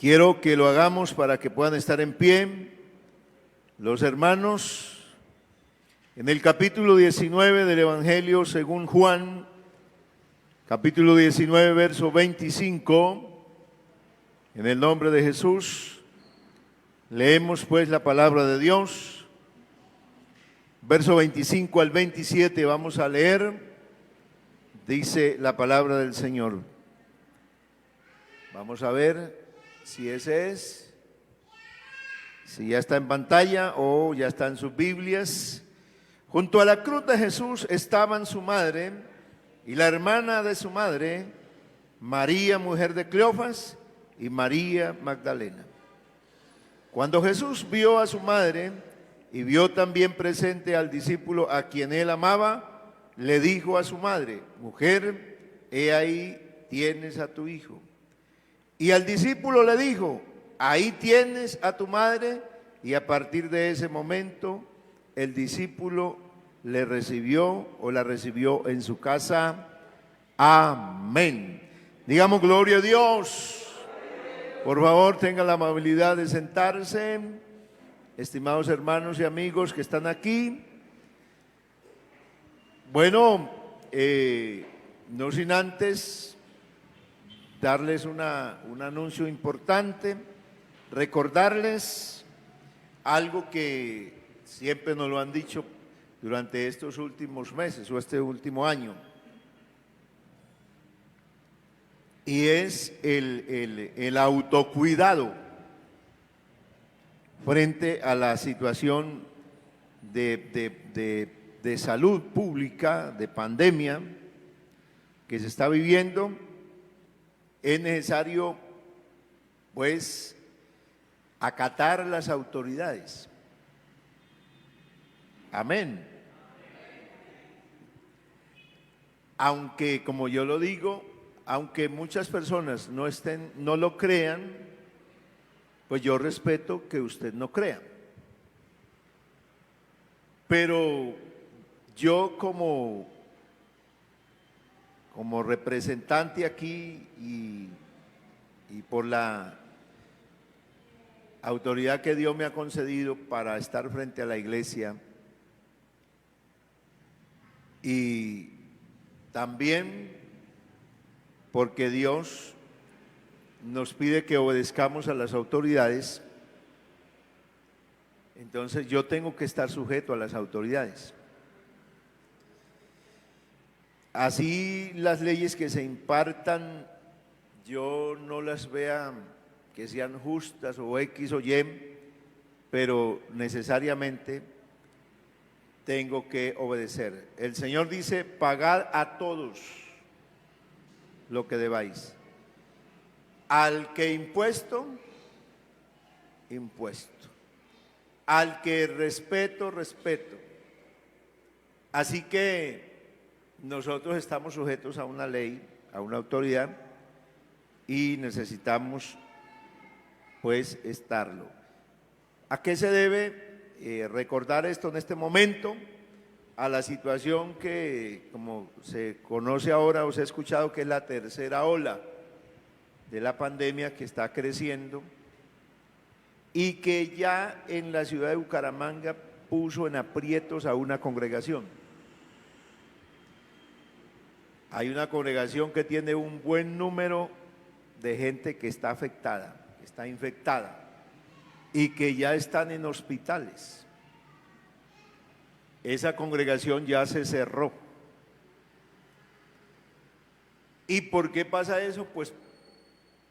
Quiero que lo hagamos para que puedan estar en pie los hermanos en el capítulo 19 del Evangelio según Juan, capítulo 19, verso 25, en el nombre de Jesús. Leemos pues la palabra de Dios, verso 25 al 27 vamos a leer, dice la palabra del Señor. Vamos a ver si ese es, si ya está en pantalla o ya está en sus Biblias. Junto a la cruz de Jesús estaban su madre y la hermana de su madre, María, mujer de Cleofas, y María Magdalena. Cuando Jesús vio a su madre y vio también presente al discípulo a quien él amaba, le dijo a su madre: mujer, he ahí tienes a tu hijo. Y al discípulo le dijo: ahí tienes a tu madre. Y a partir de ese momento el discípulo le recibió o la recibió en su casa. Amén. Digamos gloria a Dios. Por favor, tengan la amabilidad de sentarse, estimados hermanos y amigos que están aquí. Bueno, no sin antes darles un anuncio importante, recordarles algo que siempre nos lo han dicho durante estos últimos meses o este último año, y es el autocuidado frente a la situación de salud pública, de pandemia que se está viviendo. Es necesario, pues, acatar las autoridades. Amén. Aunque, como yo lo digo, aunque muchas personas no lo crean, pues yo respeto que usted no crea. Pero yo como representante aquí y por la autoridad que Dios me ha concedido para estar frente a la iglesia, y también porque Dios nos pide que obedezcamos a las autoridades, entonces yo tengo que estar sujeto a las autoridades. Así las leyes que se impartan, yo no las vea que sean justas o X o Y, pero necesariamente tengo que obedecer. El Señor dice: pagad a todos lo que debáis. Al que impuesto, impuesto. Al que respeto, respeto. Así que nosotros estamos sujetos a una ley, a una autoridad, y necesitamos pues estarlo. ¿A qué se debe recordar esto en este momento? A la situación que, como se conoce ahora o se ha escuchado, que es la tercera ola de la pandemia que está creciendo y que ya en la ciudad de Bucaramanga puso en aprietos a una congregación. Hay una congregación que tiene un buen número de gente que está afectada, que está infectada y que ya están en hospitales. Esa congregación ya se cerró. ¿Y por qué pasa eso? Pues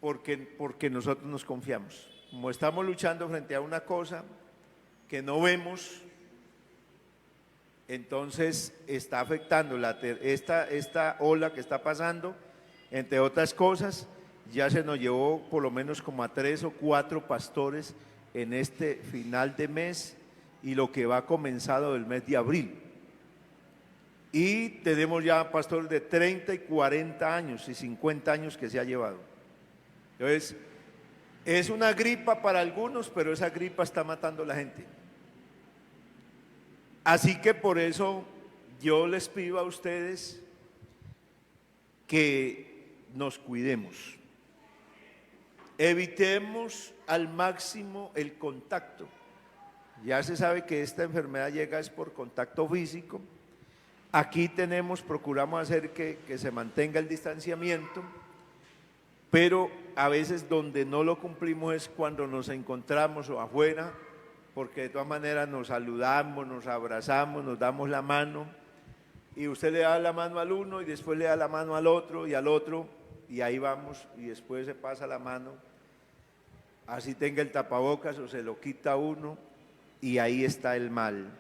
porque nosotros nos confiamos. Como estamos luchando frente a una cosa que no vemos, entonces está afectando esta ola que está pasando, entre otras cosas. Ya se nos llevó por lo menos como a 3 o 4 pastores en este final de mes y lo que va comenzado del mes de abril. Y tenemos ya pastores de 30 y 40 años y 50 años que se ha llevado. Entonces, es una gripa para algunos, pero esa gripa está matando a la gente. Así que por eso yo les pido a ustedes que nos cuidemos. evitemos al máximo el contacto. Ya se sabe que esta enfermedad llega es por contacto físico. Aquí procuramos hacer que se mantenga el distanciamiento, pero a veces donde no lo cumplimos es cuando nos encontramos o afuera, porque de todas maneras nos saludamos, nos abrazamos, nos damos la mano, y usted le da la mano al uno y después le da la mano al otro, y ahí vamos, y después se pasa la mano, así tenga el tapabocas o se lo quita uno, y ahí está el mal.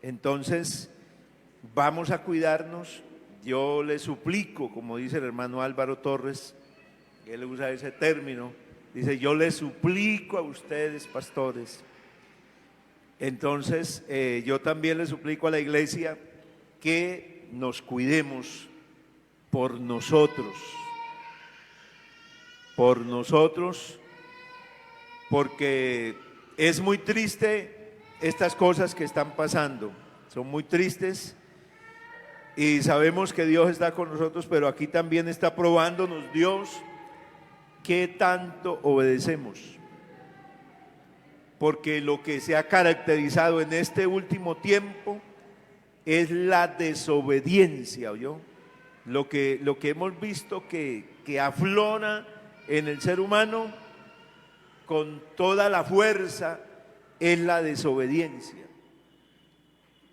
Entonces, vamos a cuidarnos. Yo le suplico, como dice el hermano Álvaro Torres, él usa ese término, dice: yo le suplico a ustedes, pastores. Entonces, yo también le suplico a la iglesia que nos cuidemos por nosotros, porque es muy triste estas cosas que están pasando, son muy tristes. Y sabemos que Dios está con nosotros, pero aquí también está probándonos Dios qué tanto obedecemos. Porque lo que se ha caracterizado en este último tiempo es la desobediencia, ¿oyó? Lo que hemos visto que aflora en el ser humano con toda la fuerza es la desobediencia.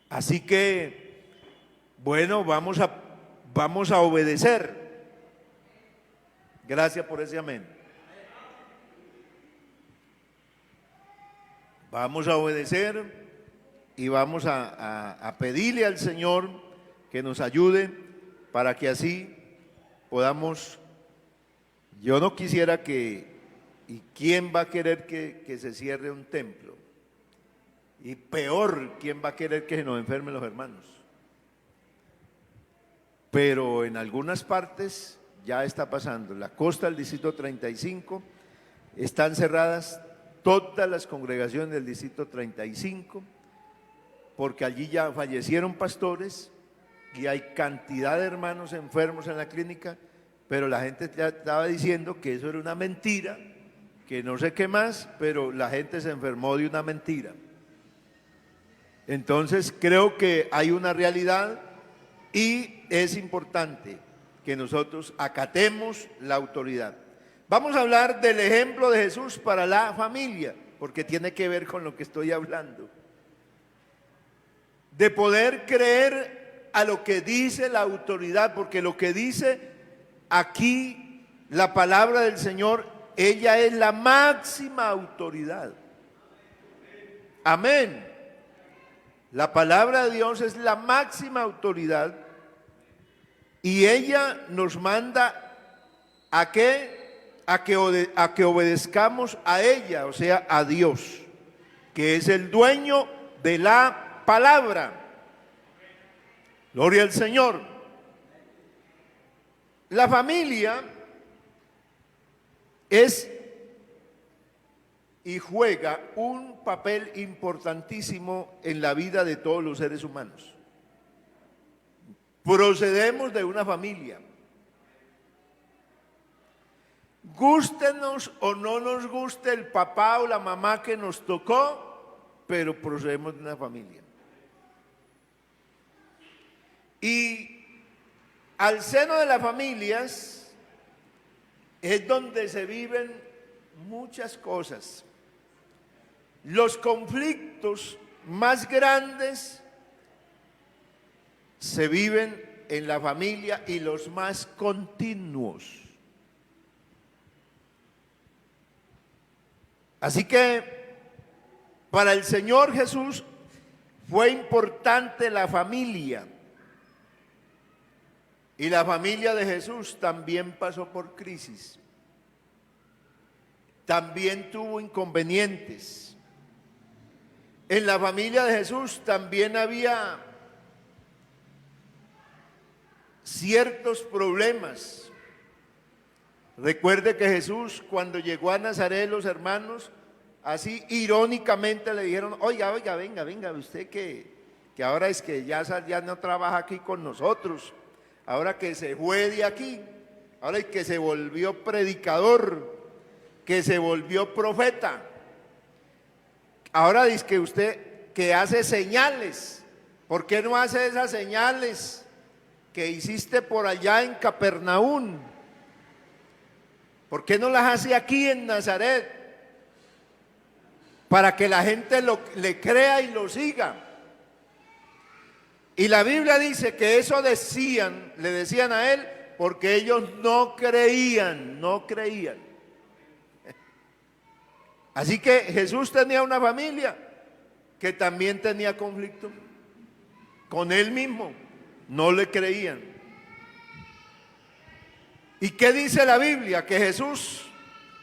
Así que, bueno, vamos a obedecer. Gracias por ese amén. Vamos a obedecer y vamos a pedirle al Señor que nos ayude para que así podamos. Yo no quisiera ¿y quién va a querer que se cierre un templo? Y peor, ¿quién va a querer que se nos enfermen los hermanos? Pero en algunas partes ya está pasando. La costa del distrito 35 están cerradas todas las congregaciones del distrito 35, porque allí ya fallecieron pastores y hay cantidad de hermanos enfermos en la clínica, pero la gente ya estaba diciendo que eso era una mentira, que no sé qué más, pero la gente se enfermó de una mentira. Entonces creo que hay una realidad y es importante que nosotros acatemos la autoridad. Vamos a hablar del ejemplo de Jesús para la familia, porque tiene que ver con lo que estoy hablando. De poder creer a lo que dice la autoridad, porque lo que dice aquí la palabra del Señor, ella es la máxima autoridad. Amén. La palabra de Dios es la máxima autoridad y ella nos manda ¿a qué? A que obedezcamos a ella, o sea, a Dios, que es el dueño de la palabra. Gloria al Señor. La familia es y juega un papel importantísimo en la vida de todos los seres humanos. Procedemos de una familia. Gústenos o no nos guste el papá o la mamá que nos tocó, pero procedemos de una familia. Y al seno de las familias es donde se viven muchas cosas. Los conflictos más grandes se viven en la familia y los más continuos. Así que para el Señor Jesús fue importante la familia. Y la familia de Jesús también pasó por crisis. También tuvo inconvenientes. En la familia de Jesús también había ciertos problemas. Recuerde que Jesús, cuando llegó a Nazaret, los hermanos así irónicamente le dijeron: oiga, venga, usted que ahora es que ya no trabaja aquí con nosotros, ahora que se fue de aquí, ahora es que se volvió predicador, que se volvió profeta. Ahora dice que usted que hace señales. ¿Por qué no hace esas señales que hiciste por allá en Capernaum? ¿Por qué no las hace aquí en Nazaret? Para que la gente le crea y lo siga. Y la Biblia dice que eso le decían a él, porque ellos no creían. Así que Jesús tenía una familia que también tenía conflicto con él mismo, no le creían. ¿Y qué dice la Biblia? Que Jesús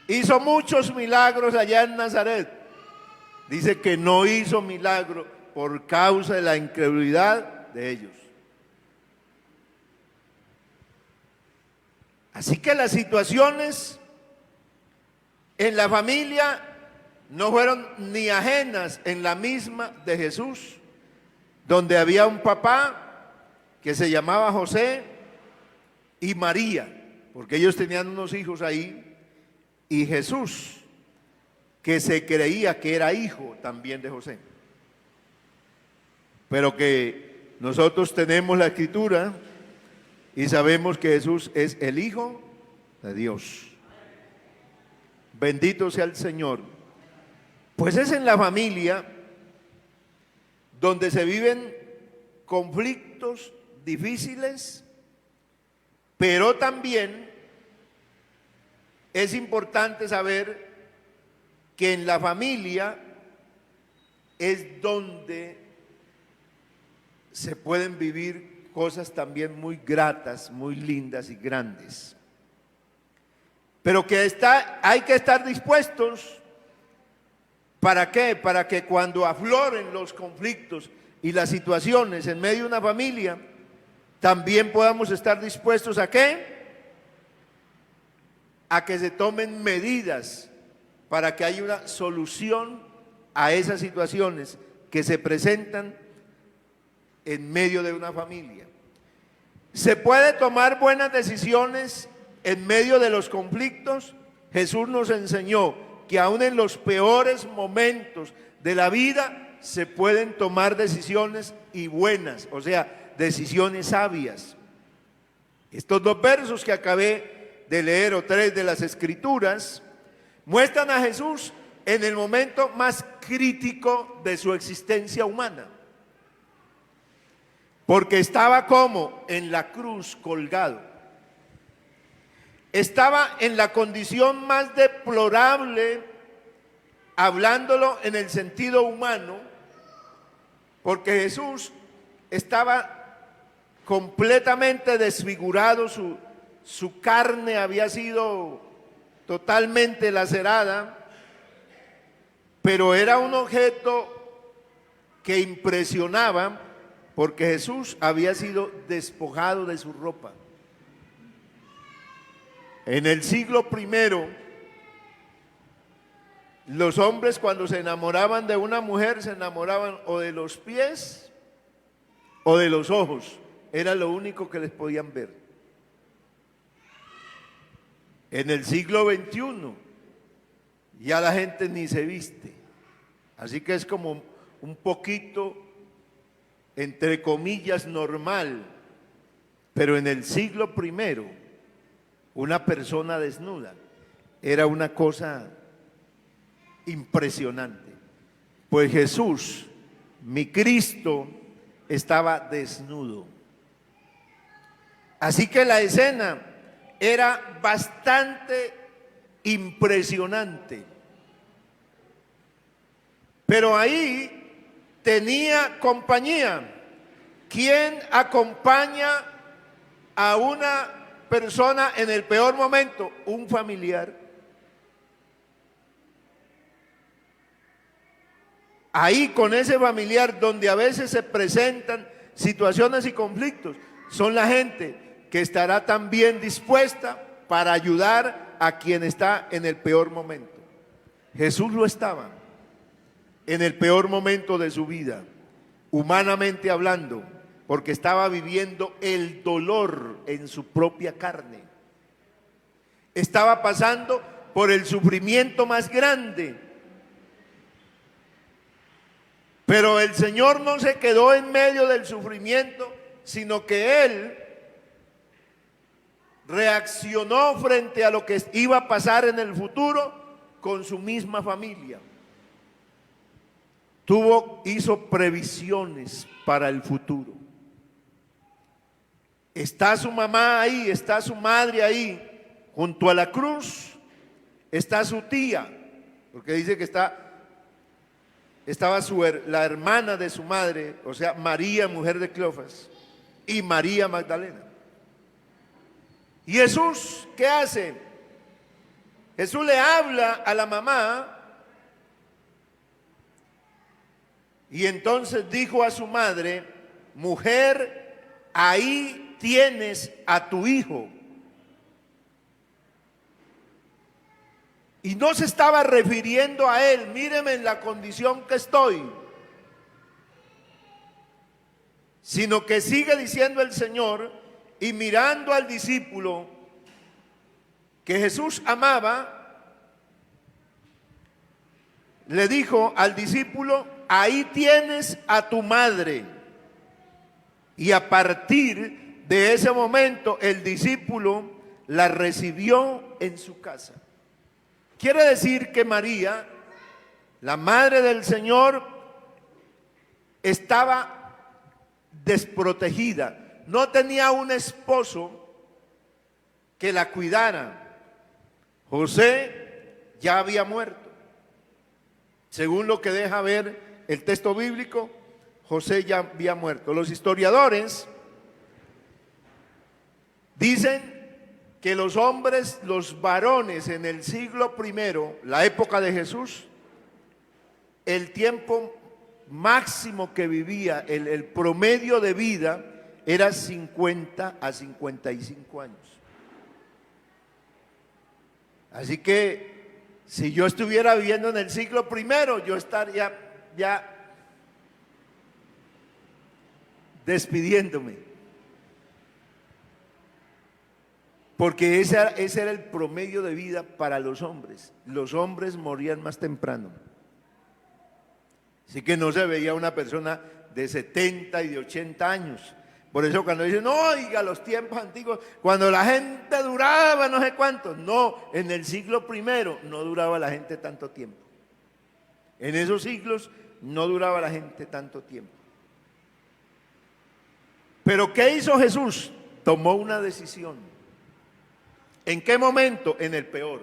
hizo muchos milagros allá en Nazaret. Dice que no hizo milagro por causa de la incredulidad de ellos. Así que las situaciones en la familia no fueron ni ajenas en la misma de Jesús, donde había un papá que se llamaba José y María, porque ellos tenían unos hijos ahí, y Jesús, que se creía que era hijo también de José. Pero que nosotros tenemos la Escritura y sabemos que Jesús es el Hijo de Dios. Bendito sea el Señor. Pues es en la familia donde se viven conflictos difíciles, pero también es importante saber que en la familia es donde se pueden vivir cosas también muy gratas, muy lindas y grandes. Pero que hay que estar dispuestos. ¿Para qué? Para que cuando afloren los conflictos y las situaciones en medio de una familia, también podamos estar dispuestos ¿a qué? A que se tomen medidas para que haya una solución a esas situaciones que se presentan en medio de una familia. ¿Se puede tomar buenas decisiones en medio de los conflictos? Jesús nos enseñó que aún en los peores momentos de la vida se pueden tomar decisiones y buenas, o sea, decisiones sabias. Estos dos versos que acabé de leer, o tres de las Escrituras, muestran a Jesús en el momento más crítico de su existencia humana. Porque estaba como en la cruz colgado. Estaba en la condición más deplorable, hablándolo en el sentido humano, porque Jesús estaba completamente desfigurado, su carne había sido totalmente lacerada, pero era un objeto que impresionaba, porque Jesús había sido despojado de su ropa. En el siglo I, los hombres cuando se enamoraban de una mujer se enamoraban o de los pies o de los ojos. Era lo único que les podían ver. En el siglo XXI ya la gente ni se viste. Así que es como un poquito, entre comillas, normal. Pero en el siglo I, una persona desnuda era una cosa impresionante. Pues Jesús, mi Cristo, estaba desnudo. Así que la escena era bastante impresionante. Pero ahí tenía compañía. ¿Quién acompaña a una persona en el peor momento? Un familiar. Ahí con ese familiar donde a veces se presentan situaciones y conflictos, son la gente que estará también dispuesta para ayudar a quien está en el peor momento. Jesús lo estaba en el peor momento de su vida, humanamente hablando, porque estaba viviendo el dolor en su propia carne. Estaba pasando por el sufrimiento más grande. Pero el Señor no se quedó en medio del sufrimiento, sino que Él reaccionó frente a lo que iba a pasar en el futuro con su misma familia. Hizo previsiones para el futuro. Está su mamá ahí, está su madre ahí, junto a la cruz, está su tía, porque dice que estaba la hermana de su madre, o sea, María, mujer de Cleofas, y María Magdalena. ¿Y Jesús qué hace? Jesús le habla a la mamá y entonces dijo a su madre: mujer, ahí tienes a tu hijo. Y no se estaba refiriendo a él: míreme en la condición que estoy, sino que sigue diciendo el Señor, y mirando al discípulo que Jesús amaba, le dijo al discípulo: ahí tienes a tu madre. Y a partir de ese momento el discípulo la recibió en su casa. Quiere decir que María, la madre del Señor, estaba desprotegida. No tenía un esposo que la cuidara. José ya había muerto. Según lo que deja ver el texto bíblico, José ya había muerto. Los historiadores dicen que los hombres, los varones en el siglo I, la época de Jesús, el tiempo máximo que vivía, el promedio de vida era 50 a 55 años. Así que si yo estuviera viviendo en el siglo I, yo estaría ya despidiéndome. Porque ese era el promedio de vida para los hombres. Los hombres morían más temprano. Así que no se veía una persona de 70 y de 80 años. Por eso cuando dicen, no, oiga, los tiempos antiguos, cuando la gente duraba no sé cuánto. No, en el siglo I no duraba la gente tanto tiempo. En esos siglos no duraba la gente tanto tiempo. Pero ¿qué hizo Jesús? Tomó una decisión. ¿En qué momento? En el peor.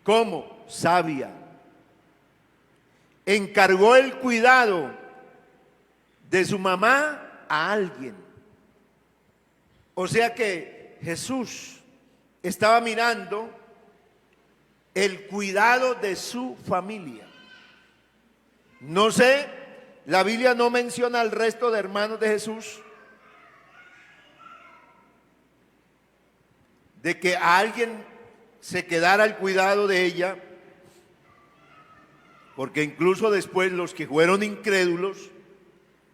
¿Cómo? Sabia. Encargó el cuidado de su mamá a alguien. O sea que Jesús estaba mirando el cuidado de su familia. No sé, la Biblia no menciona al resto de hermanos de Jesús, de que a alguien se quedara al cuidado de ella, porque incluso después los que fueron incrédulos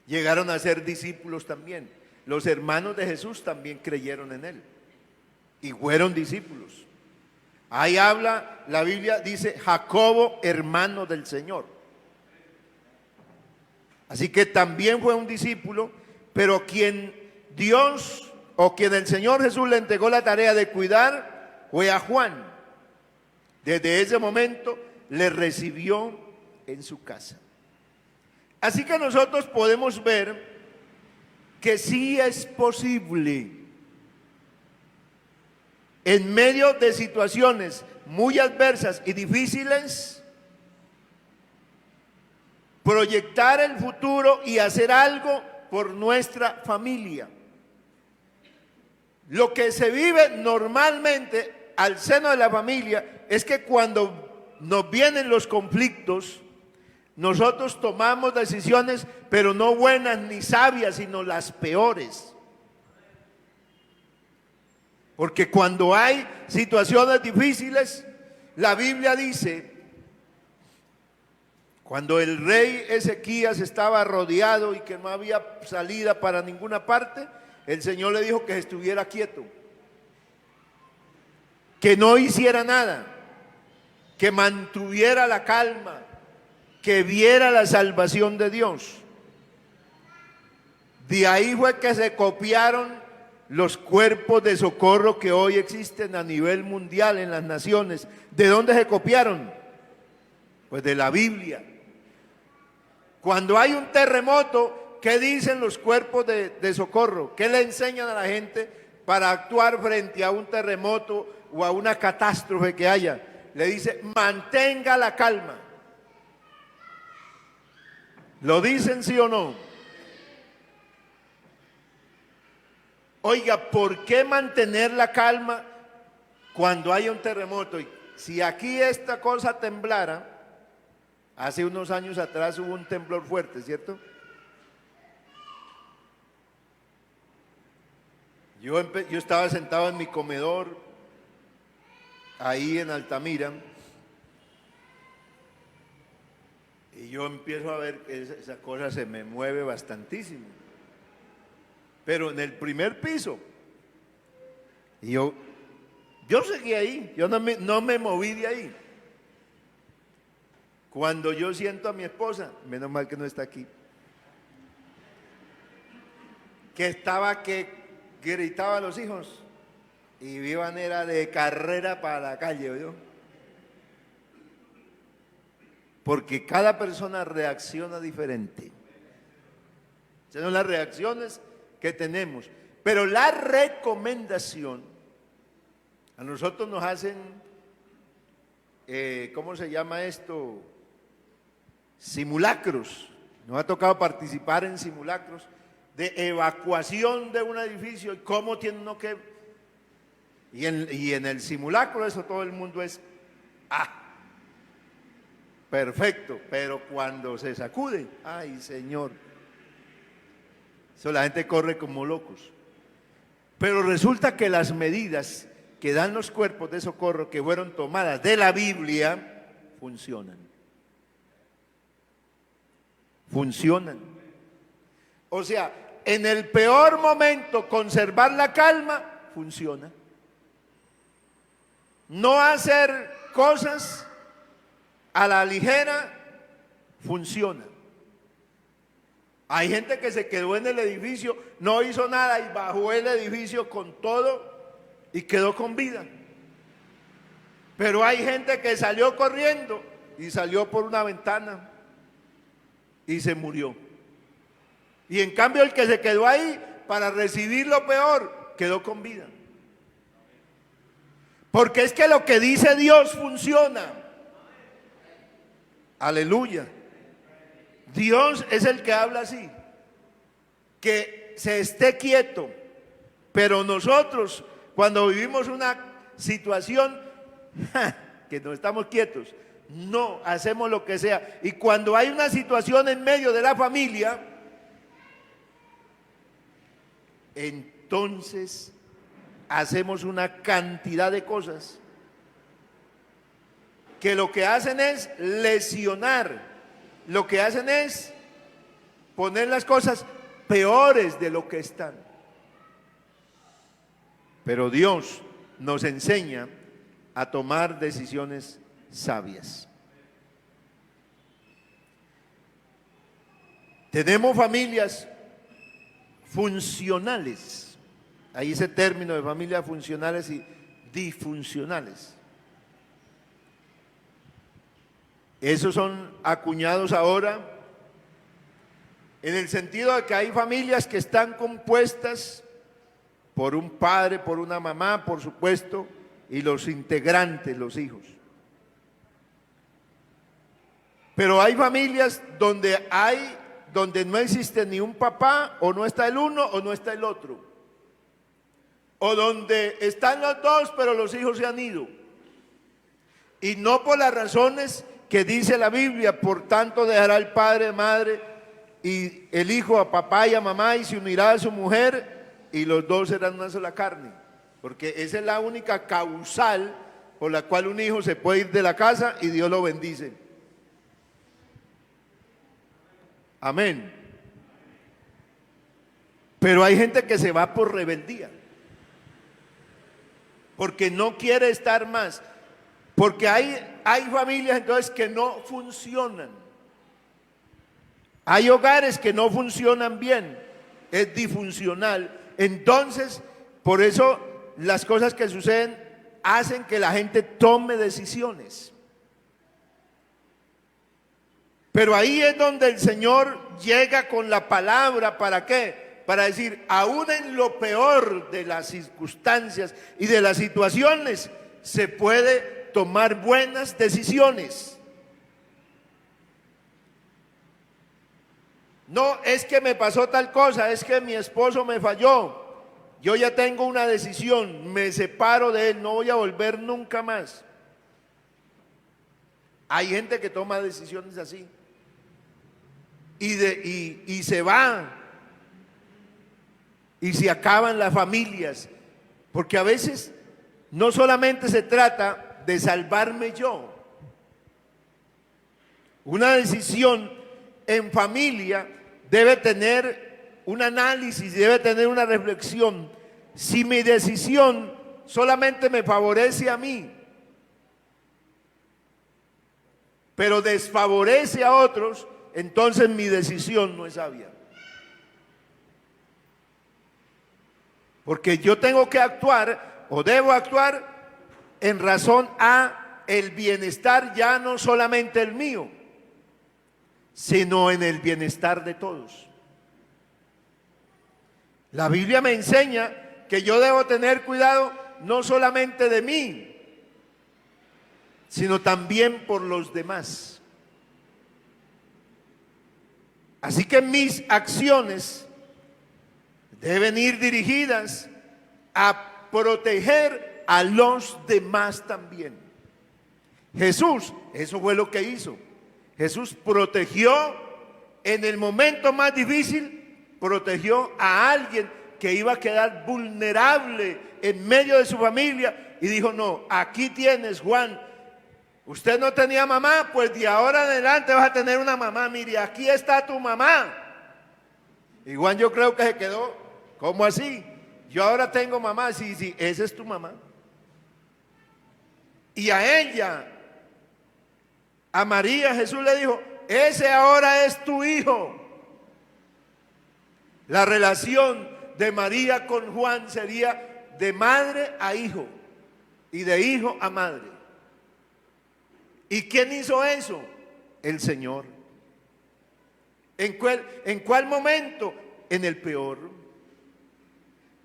llegaron a ser discípulos también. Los hermanos de Jesús también creyeron en él y fueron discípulos. Ahí habla, la Biblia dice Jacobo, hermano del Señor. Así que también fue un discípulo, pero quien Dios o quien el Señor Jesús le entregó la tarea de cuidar fue a Juan. Desde ese momento le recibió en su casa. Así que nosotros podemos ver que sí es posible, en medio de situaciones muy adversas y difíciles, proyectar el futuro y hacer algo por nuestra familia. Lo que se vive normalmente al seno de la familia es que cuando nos vienen los conflictos, nosotros tomamos decisiones, pero no buenas ni sabias, sino las peores. Porque cuando hay situaciones difíciles, la Biblia dice, cuando el rey Ezequías estaba rodeado y que no había salida para ninguna parte, el Señor le dijo que estuviera quieto. que no hiciera nada, que mantuviera la calma, que viera la salvación de Dios. De ahí fue que se copiaron los cuerpos de socorro que hoy existen a nivel mundial en las naciones. ¿De dónde se copiaron? Pues de la Biblia. Cuando hay un terremoto, ¿qué dicen los cuerpos de socorro? ¿Qué le enseñan a la gente para actuar frente a un terremoto o a una catástrofe que haya? Le dice, mantenga la calma. ¿Lo dicen sí o no? Oiga, ¿por qué mantener la calma cuando hay un terremoto? Si aquí esta cosa temblara, hace unos años atrás hubo un temblor fuerte, ¿cierto? Yo estaba sentado en mi comedor, ahí en Altamira, y yo empiezo a ver que esa cosa se me mueve bastantísimo. Pero en el primer piso, y yo seguí ahí, yo no me moví de ahí. Cuando yo siento a mi esposa, menos mal que no está aquí, que gritaba a los hijos y iban era de carrera para la calle, ¿oyó? Porque cada persona reacciona diferente. Esas son las reacciones que tenemos. Pero la recomendación, a nosotros nos hacen, ¿cómo se llama esto? Simulacros. Nos ha tocado participar en simulacros de evacuación de un edificio y cómo tiene uno que... Y en el simulacro eso todo el mundo es, perfecto, pero cuando se sacuden, ay Señor, eso la gente corre como locos. Pero resulta que las medidas que dan los cuerpos de socorro que fueron tomadas de la Biblia funcionan. Funcionan. O sea, en el peor momento conservar la calma funciona. No hacer cosas a la ligera funciona. Hay gente que se quedó en el edificio, no hizo nada y bajó el edificio con todo y quedó con vida. Pero hay gente que salió corriendo y salió por una ventana y se murió. Y en cambio el que se quedó ahí para recibir lo peor, quedó con vida. Porque es que lo que dice Dios funciona. Aleluya. Dios es el que habla así, que se esté quieto, pero nosotros cuando vivimos una situación que no estamos quietos, no hacemos lo que sea. Y cuando hay una situación en medio de la familia, entonces hacemos una cantidad de cosas que lo que hacen es lesionar. Lo que hacen es poner las cosas peores de lo que están. Pero Dios nos enseña a tomar decisiones sabias. Tenemos familias funcionales. Hay ese término de familias funcionales y disfuncionales. Esos son acuñados ahora en el sentido de que hay familias que están compuestas por un padre, por una mamá, por supuesto, y los integrantes, los hijos. Pero hay familias donde no existe ni un papá, o no está el uno o no está el otro. O donde están los dos, pero los hijos se han ido. Y no por las razones que dice la Biblia, por tanto dejará el padre, madre y el hijo a papá y a mamá y se unirá a su mujer y los dos serán una sola carne. Porque esa es la única causal por la cual un hijo se puede ir de la casa y Dios lo bendice. Amén. Pero hay gente que se va por rebeldía. porque no quiere estar más. Porque hay familias entonces que no funcionan. Hay hogares que no funcionan bien, es disfuncional. Entonces, por eso las cosas que suceden hacen que la gente tome decisiones. Pero ahí es donde el Señor llega con la palabra. ¿Para qué? Para decir, aún en lo peor de las circunstancias y de las situaciones, se puede tomar buenas decisiones. No es que me pasó tal cosa, es que mi esposo me falló. Yo ya tengo una decisión, me separo de él, no voy a volver nunca más. Hay gente que toma decisiones así y se va y se acaban las familias, porque a veces no solamente se trata de salvarme yo. Una decisión en familia debe tener un análisis, debe tener una reflexión. Si mi decisión solamente me favorece a mí, pero desfavorece a otros, entonces mi decisión no es sabia. Porque yo tengo que actuar o debo actuar en razón a el bienestar, ya no solamente el mío, sino en el bienestar de todos. La Biblia me enseña que yo debo tener cuidado no solamente de mí, sino también por los demás. Así que mis acciones deben ir dirigidas a proteger a los demás también. Jesús, eso fue lo que hizo. Jesús protegió en el momento más difícil, protegió a alguien que iba a quedar vulnerable en medio de su familia y dijo, no, aquí tienes, Juan, usted no tenía mamá, pues de ahora en adelante vas a tener una mamá, mire, aquí está tu mamá. Y Juan yo creo que se quedó, ¿cómo así? Yo ahora tengo mamá, sí, esa es tu mamá. Y a ella, a María, Jesús le dijo, ese ahora es tu hijo. La relación de María con Juan sería de madre a hijo y de hijo a madre. ¿Y quién hizo eso? El Señor. ¿En cuál momento? En el peor.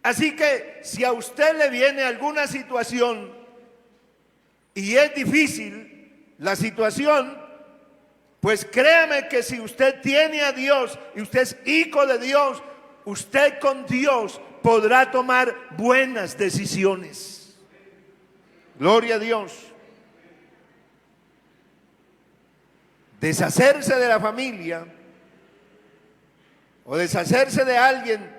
Así que si a usted le viene alguna situación y es difícil la situación, pues créame que si usted tiene a Dios y usted es hijo de Dios, usted con Dios podrá tomar buenas decisiones. Gloria a Dios. Deshacerse de la familia o deshacerse de alguien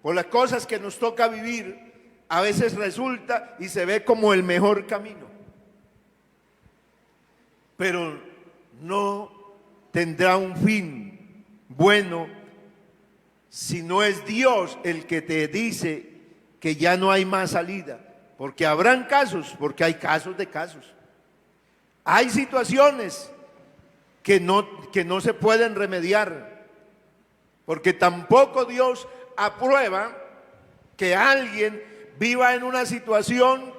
por las cosas que nos toca vivir, a veces resulta y se ve como el mejor camino. Pero no tendrá un fin bueno si no es Dios el que te dice que ya no hay más salida. Porque habrán casos, porque hay casos de casos. Hay situaciones que no se pueden remediar, porque tampoco Dios aprueba que alguien viva en una situación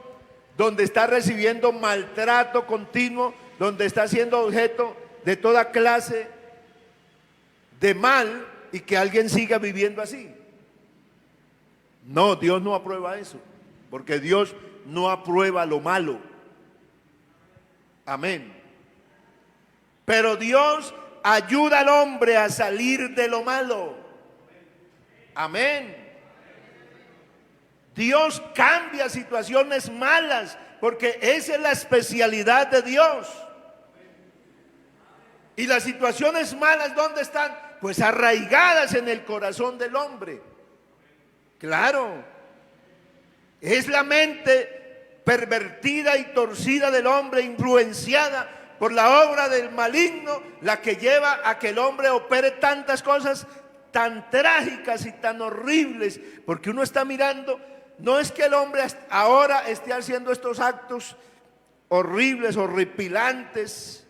donde está recibiendo maltrato continuo, donde está siendo objeto de toda clase de mal y que alguien siga viviendo así. No, Dios no aprueba eso, porque Dios no aprueba lo malo. Amén. Pero Dios ayuda al hombre a salir de lo malo. Amén. Dios cambia situaciones malas, porque esa es la especialidad de Dios. Y las situaciones malas, ¿dónde están? Pues arraigadas en el corazón del hombre. Claro, es la mente pervertida y torcida del hombre, influenciada por la obra del maligno, la que lleva a que el hombre opere tantas cosas tan trágicas y tan horribles, porque uno está mirando no es que el hombre ahora esté haciendo estos actos horribles, horripilantes.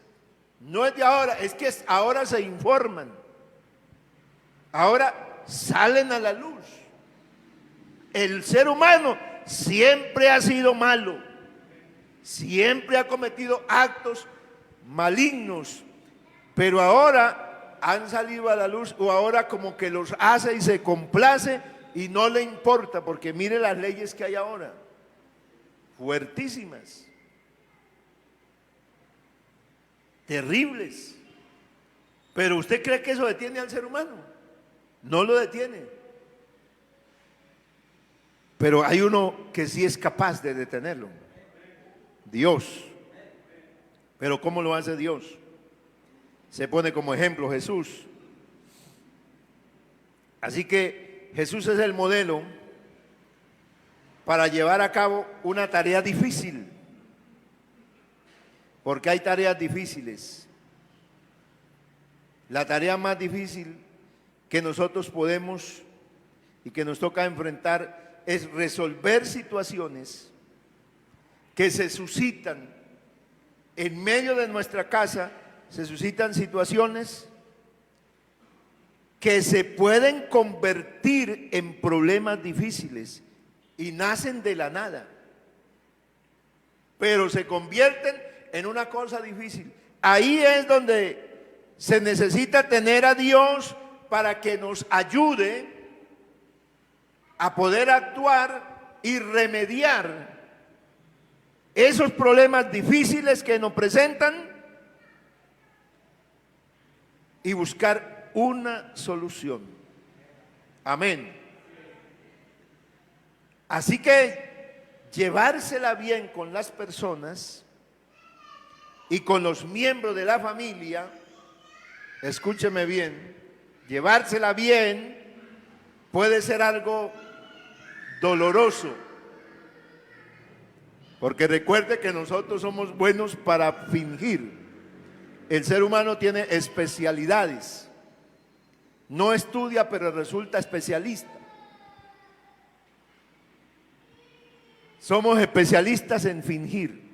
No es de ahora, es que ahora se informan. Ahora salen a la luz. El ser humano siempre ha sido malo. Siempre ha cometido actos malignos. Pero ahora han salido a la luz, o ahora como que los hace y se complace y no le importa, porque mire las leyes que hay ahora, fuertísimas, terribles. Pero ¿usted cree que eso detiene al ser humano? No lo detiene. Pero hay uno que sí es capaz de detenerlo: Dios. Pero ¿cómo lo hace Dios? Se pone como ejemplo Jesús. Así que Jesús es el modelo para llevar a cabo una tarea difícil, porque hay tareas difíciles. La tarea más difícil que nosotros podemos y que nos toca enfrentar es resolver situaciones que se suscitan en medio de nuestra casa. Se suscitan situaciones que se pueden convertir en problemas difíciles y nacen de la nada, pero se convierten en una cosa difícil. Ahí es donde se necesita tener a Dios para que nos ayude a poder actuar y remediar esos problemas difíciles que nos presentan y buscar una solución. Amén. Así que llevársela bien con las personas y con los miembros de la familia, escúcheme bien, llevársela bien puede ser algo doloroso, porque recuerde que nosotros somos buenos para fingir. El ser humano tiene especialidades. No estudia, pero resulta especialista. Somos especialistas en fingir.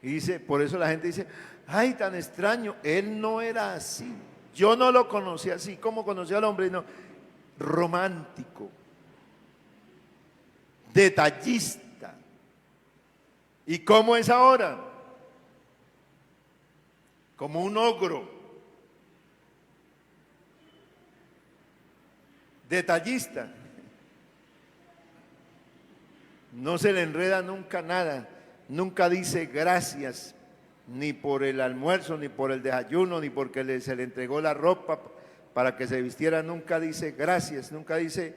Y dice, por eso la gente dice, ay, tan extraño, él no era así. Yo no lo conocí así. ¿Cómo conocí al hombre? No, romántico, detallista. ¿Y cómo es ahora? Como un ogro, detallista. No se le enreda nunca nada, nunca dice gracias, ni por el almuerzo, ni por el desayuno, ni porque se le entregó la ropa para que se vistiera. Nunca dice gracias, nunca dice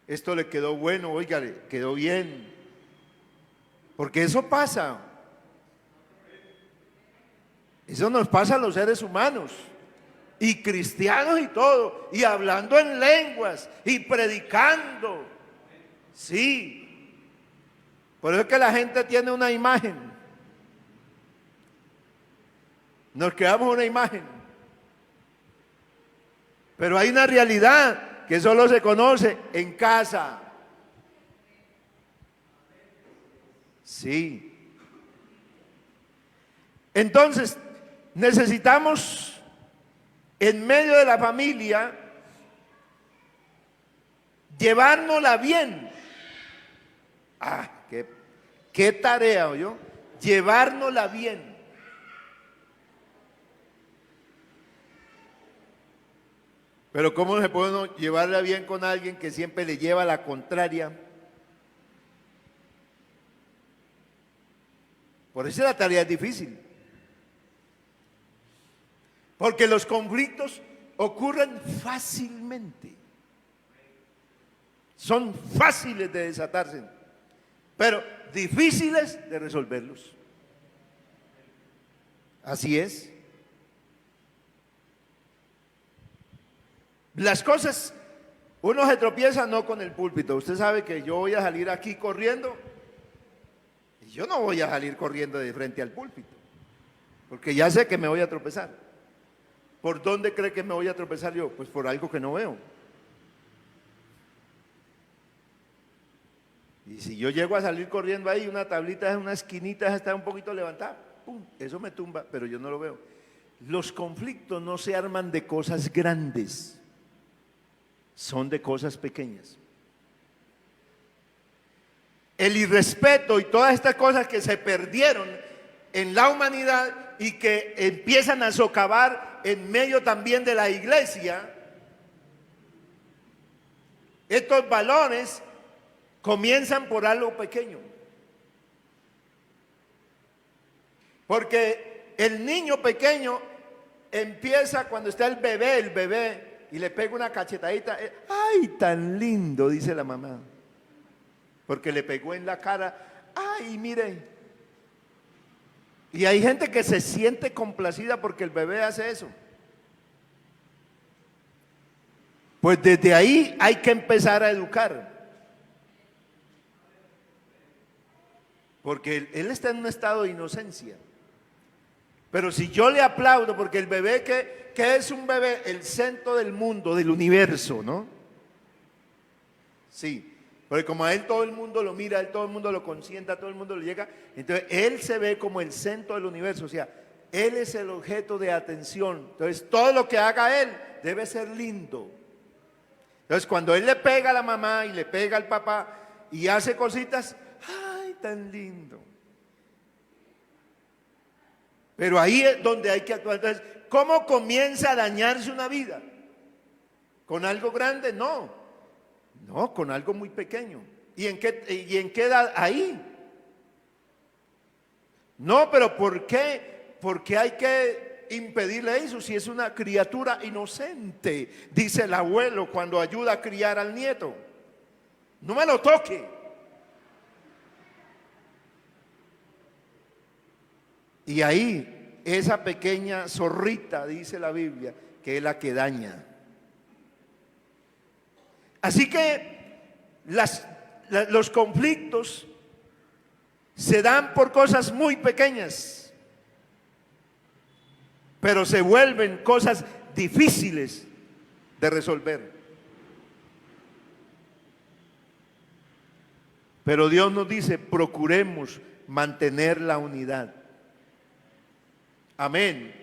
esto le quedó bueno, oiga, le quedó bien, porque eso pasa. Eso nos pasa a los seres humanos, y cristianos y todo, y hablando en lenguas, y predicando. Sí, por eso es que la gente tiene una imagen. Nos creamos una imagen, pero hay una realidad que solo se conoce en casa. Sí. Entonces, necesitamos en medio de la familia llevárnosla bien. Qué tarea, ¿oyó? Llevárnosla bien. Pero ¿cómo se puede uno llevarla bien con alguien que siempre le lleva la contraria? Por eso la tarea es difícil. Porque los conflictos ocurren fácilmente. Son fáciles de desatarse, pero difíciles de resolverlos. Así es. Las cosas, uno se tropieza no con el púlpito. Usted sabe que yo voy a salir aquí corriendo, y yo no voy a salir corriendo de frente al púlpito, porque ya sé que me voy a tropezar. ¿Por dónde cree que me voy a tropezar yo? Pues por algo que no veo. Y si yo llego a salir corriendo ahí, una tablita, una esquinita está un poquito levantada, ¡pum!, eso me tumba, pero yo no lo veo. Los conflictos no se arman de cosas grandes, son de cosas pequeñas. El irrespeto y todas estas cosas que se perdieron en la humanidad y que empiezan a socavar en medio también de la iglesia, estos valores comienzan por algo pequeño. Porque el niño pequeño empieza cuando está el bebé, y le pega una cachetadita. ¡Ay, tan lindo!, dice la mamá. Porque le pegó en la cara. ¡Ay, mire! Y hay gente que se siente complacida porque el bebé hace eso. Pues desde ahí hay que empezar a educar. Porque él está en un estado de inocencia. Pero si yo le aplaudo, porque el bebé, ¿qué es un bebé? El centro del mundo, del universo, ¿no? Sí. Porque como a él todo el mundo lo mira, a él todo el mundo lo consienta, todo el mundo le llega, entonces él se ve como el centro del universo, o sea, él es el objeto de atención. Entonces todo lo que haga él debe ser lindo. Entonces cuando él le pega a la mamá y le pega al papá y hace cositas, ¡ay, tan lindo! Pero ahí es donde hay que actuar. Entonces, ¿cómo comienza a dañarse una vida? ¿Con algo grande? No. No, con algo muy pequeño. ¿Y en qué edad? Ahí. No, pero ¿por qué? Porque hay que impedirle eso si es una criatura inocente, dice el abuelo cuando ayuda a criar al nieto. No me lo toque. Y ahí, esa pequeña zorrita, dice la Biblia, que es la que daña. Así que los conflictos se dan por cosas muy pequeñas, pero se vuelven cosas difíciles de resolver. Pero Dios nos dice, procuremos mantener la unidad. Amén.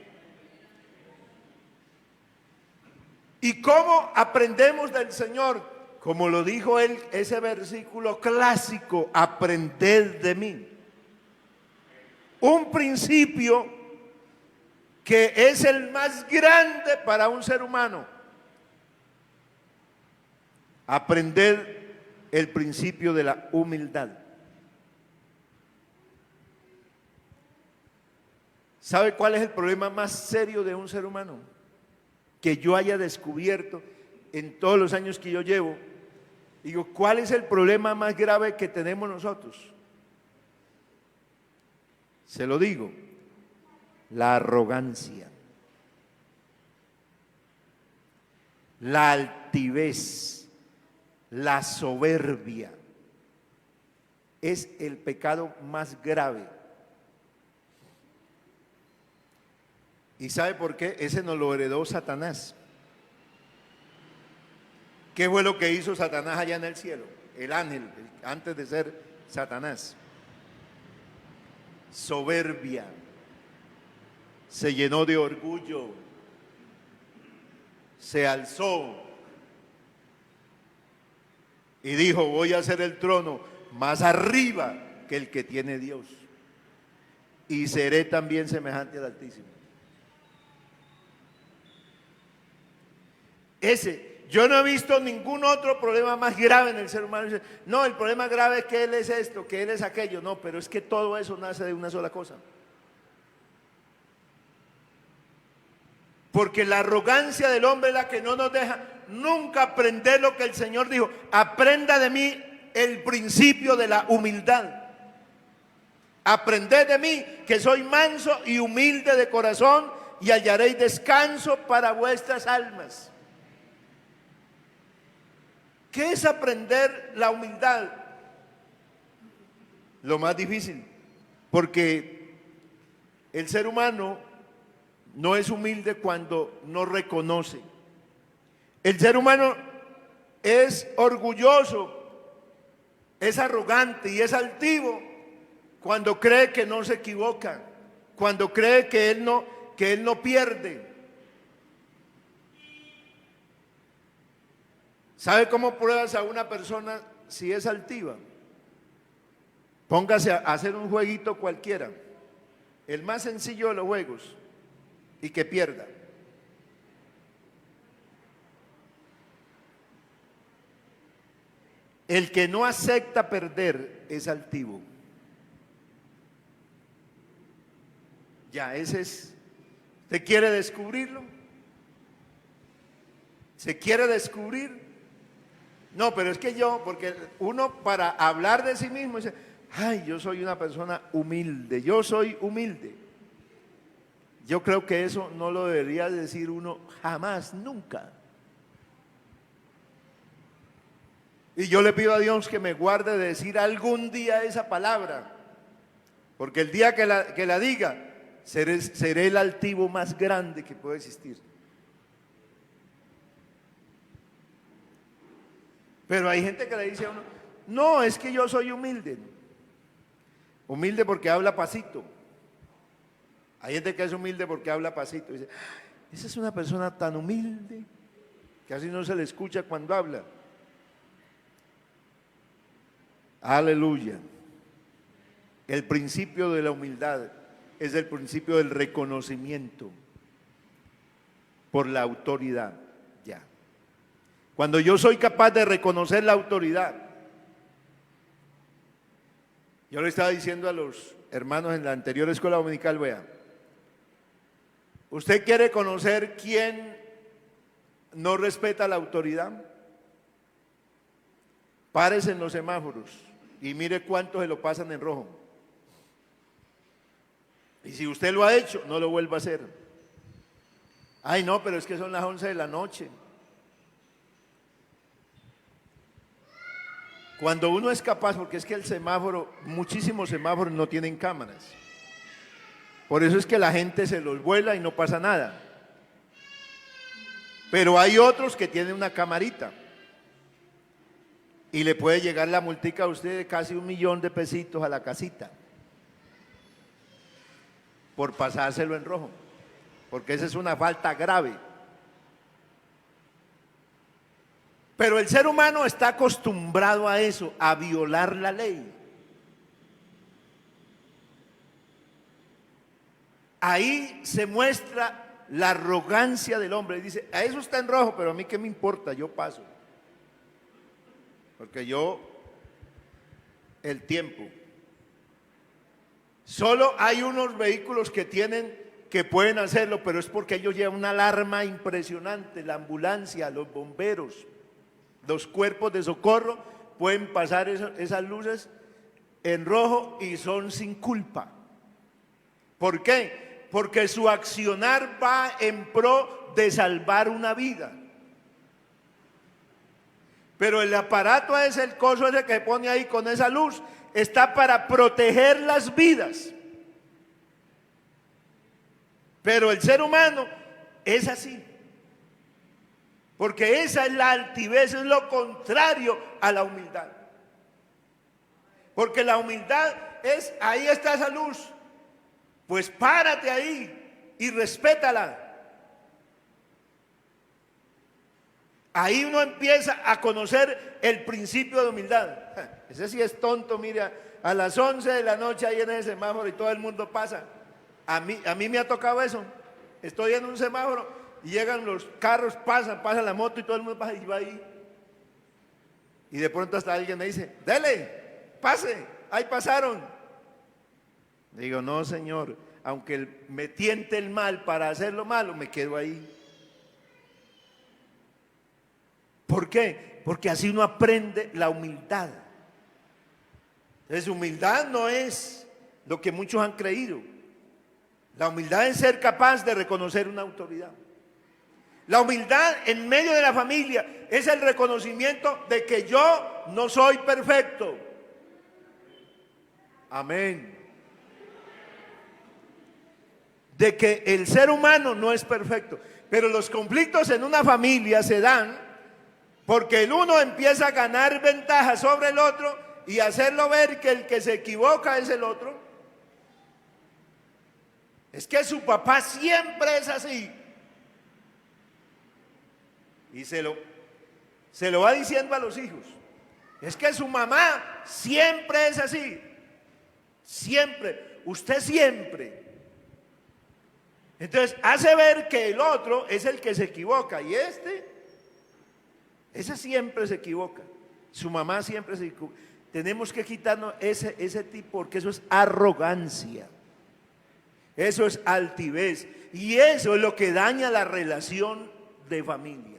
¿Y cómo aprendemos del Señor? Como lo dijo él, ese versículo clásico, aprended de mí. Un principio que es el más grande para un ser humano. Aprender el principio de la humildad. ¿Sabe cuál es el problema más serio de un ser humano? Que yo haya descubierto en todos los años que yo llevo. Digo, ¿cuál es el problema más grave que tenemos nosotros? Se lo digo, la arrogancia, la altivez, la soberbia. Es el pecado más grave. ¿Y sabe por qué? Ese nos lo heredó Satanás. ¿Qué fue lo que hizo Satanás allá en el cielo? El ángel, antes de ser Satanás. Soberbia. Se llenó de orgullo. Se alzó. Y dijo, voy a hacer el trono más arriba que el que tiene Dios. Y seré también semejante al Altísimo. Yo no he visto ningún otro problema más grave en el ser humano. No, el problema grave es que él es esto, que él es aquello. No, pero es que todo eso nace de una sola cosa. Porque la arrogancia del hombre es la que no nos deja nunca aprender lo que el Señor dijo. Aprenda de mí el principio de la humildad. Aprended de mí que soy manso y humilde de corazón y hallaréis descanso para vuestras almas. ¿Qué es aprender la humildad? Lo más difícil, porque el ser humano no es humilde cuando no reconoce. El ser humano es orgulloso es arrogante y es altivo cuando cree que no se equivoca, cuando cree que él no pierde. ¿Sabe cómo pruebas a una persona si es altiva? Póngase a hacer un jueguito cualquiera, el más sencillo de los juegos, y que pierda. El que no acepta perder es altivo. Ya, ese es. ¿Usted quiere descubrirlo? ¿Se quiere descubrir? No, pero es que porque uno para hablar de sí mismo dice, ay, yo soy una persona humilde, yo soy humilde. Yo creo que eso no lo debería decir uno jamás, nunca. Y yo le pido a Dios que me guarde de decir algún día esa palabra, porque el día que la diga, seré el altivo más grande que puede existir. Pero hay gente que le dice a uno, no, es que yo soy humilde. Humilde porque habla pasito. Hay gente que es humilde porque habla pasito. Dice, esa es una persona tan humilde que así no se le escucha cuando habla. Aleluya. El principio de la humildad es el principio del reconocimiento por la autoridad. Ya. Cuando yo soy capaz de reconocer la autoridad, yo le estaba diciendo a los hermanos en la anterior escuela dominical, vea, ¿usted quiere conocer quién no respeta la autoridad? Párese en los semáforos y mire cuántos se lo pasan en rojo. Y si usted lo ha hecho, no lo vuelva a hacer. Ay, no, pero es que son las 11 de la noche. Cuando uno es capaz, porque es que el semáforo, muchísimos semáforos no tienen cámaras. Por eso es que la gente se los vuela y no pasa nada. Pero hay otros que tienen una camarita y le puede llegar la multica a usted de casi 1.000.000 de pesitos a la casita por pasárselo en rojo, porque esa es una falta grave. Pero el ser humano está acostumbrado a eso, a violar la ley. Ahí se muestra la arrogancia del hombre. Dice, a eso está en rojo, pero a mí qué me importa, yo paso. Porque el tiempo. Solo hay unos vehículos que pueden hacerlo, pero es porque ellos llevan una alarma impresionante, la ambulancia, los bomberos, los cuerpos de socorro pueden pasar esas luces en rojo y son sin culpa. ¿Por qué? Porque su accionar va en pro de salvar una vida. Pero el aparato es el coso ese que pone ahí con esa luz, está para proteger las vidas. Pero el ser humano es así. Porque esa es la altivez, es lo contrario a la humildad. Porque la humildad es, ahí está esa luz, pues párate ahí y respétala. Ahí uno empieza a conocer el principio de humildad. Ese sí es tonto, mira, a las 11 de la noche ahí en ese semáforo y todo el mundo pasa. A mí me ha tocado eso. Estoy en un semáforo y llegan los carros, pasa la moto y todo el mundo pasa y va ahí. Y de pronto hasta alguien me dice, dele, pase, ahí pasaron. Digo, no señor, aunque me tiente el mal para hacer lo malo, me quedo ahí. ¿Por qué? Porque así uno aprende la humildad. Entonces, humildad no es lo que muchos han creído. La humildad es ser capaz de reconocer una autoridad. La humildad en medio de la familia es el reconocimiento de que yo no soy perfecto. Amén. De que el ser humano no es perfecto. Pero los conflictos en una familia se dan porque el uno empieza a ganar ventaja sobre el otro y hacerlo ver que el que se equivoca es el otro. Es que su papá siempre es así. Y se lo va diciendo a los hijos. Es que su mamá siempre es así. Siempre. Usted siempre. Entonces hace ver que el otro es el que se equivoca. Y ese siempre se equivoca. Su mamá siempre se equivoca. Tenemos que quitarnos ese tipo, porque eso es arrogancia. Eso es altivez. Y eso es lo que daña la relación de familia.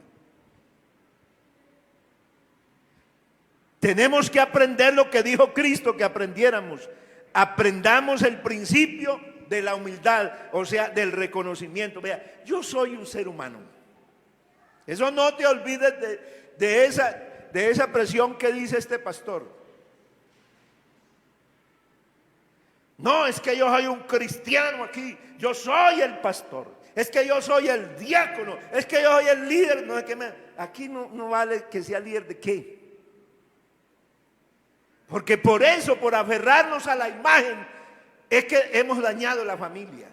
Tenemos que aprender lo que dijo Cristo que aprendiéramos. Aprendamos el principio de la humildad, o sea, del reconocimiento. Vea, yo soy un ser humano. Eso no te olvides de esa presión que dice este pastor. No, es que yo soy un cristiano aquí, yo soy el pastor, es que yo soy el diácono, es que yo soy el líder. No, aquí no vale que sea líder de qué. Porque por eso, por aferrarnos a la imagen, es que hemos dañado la familia.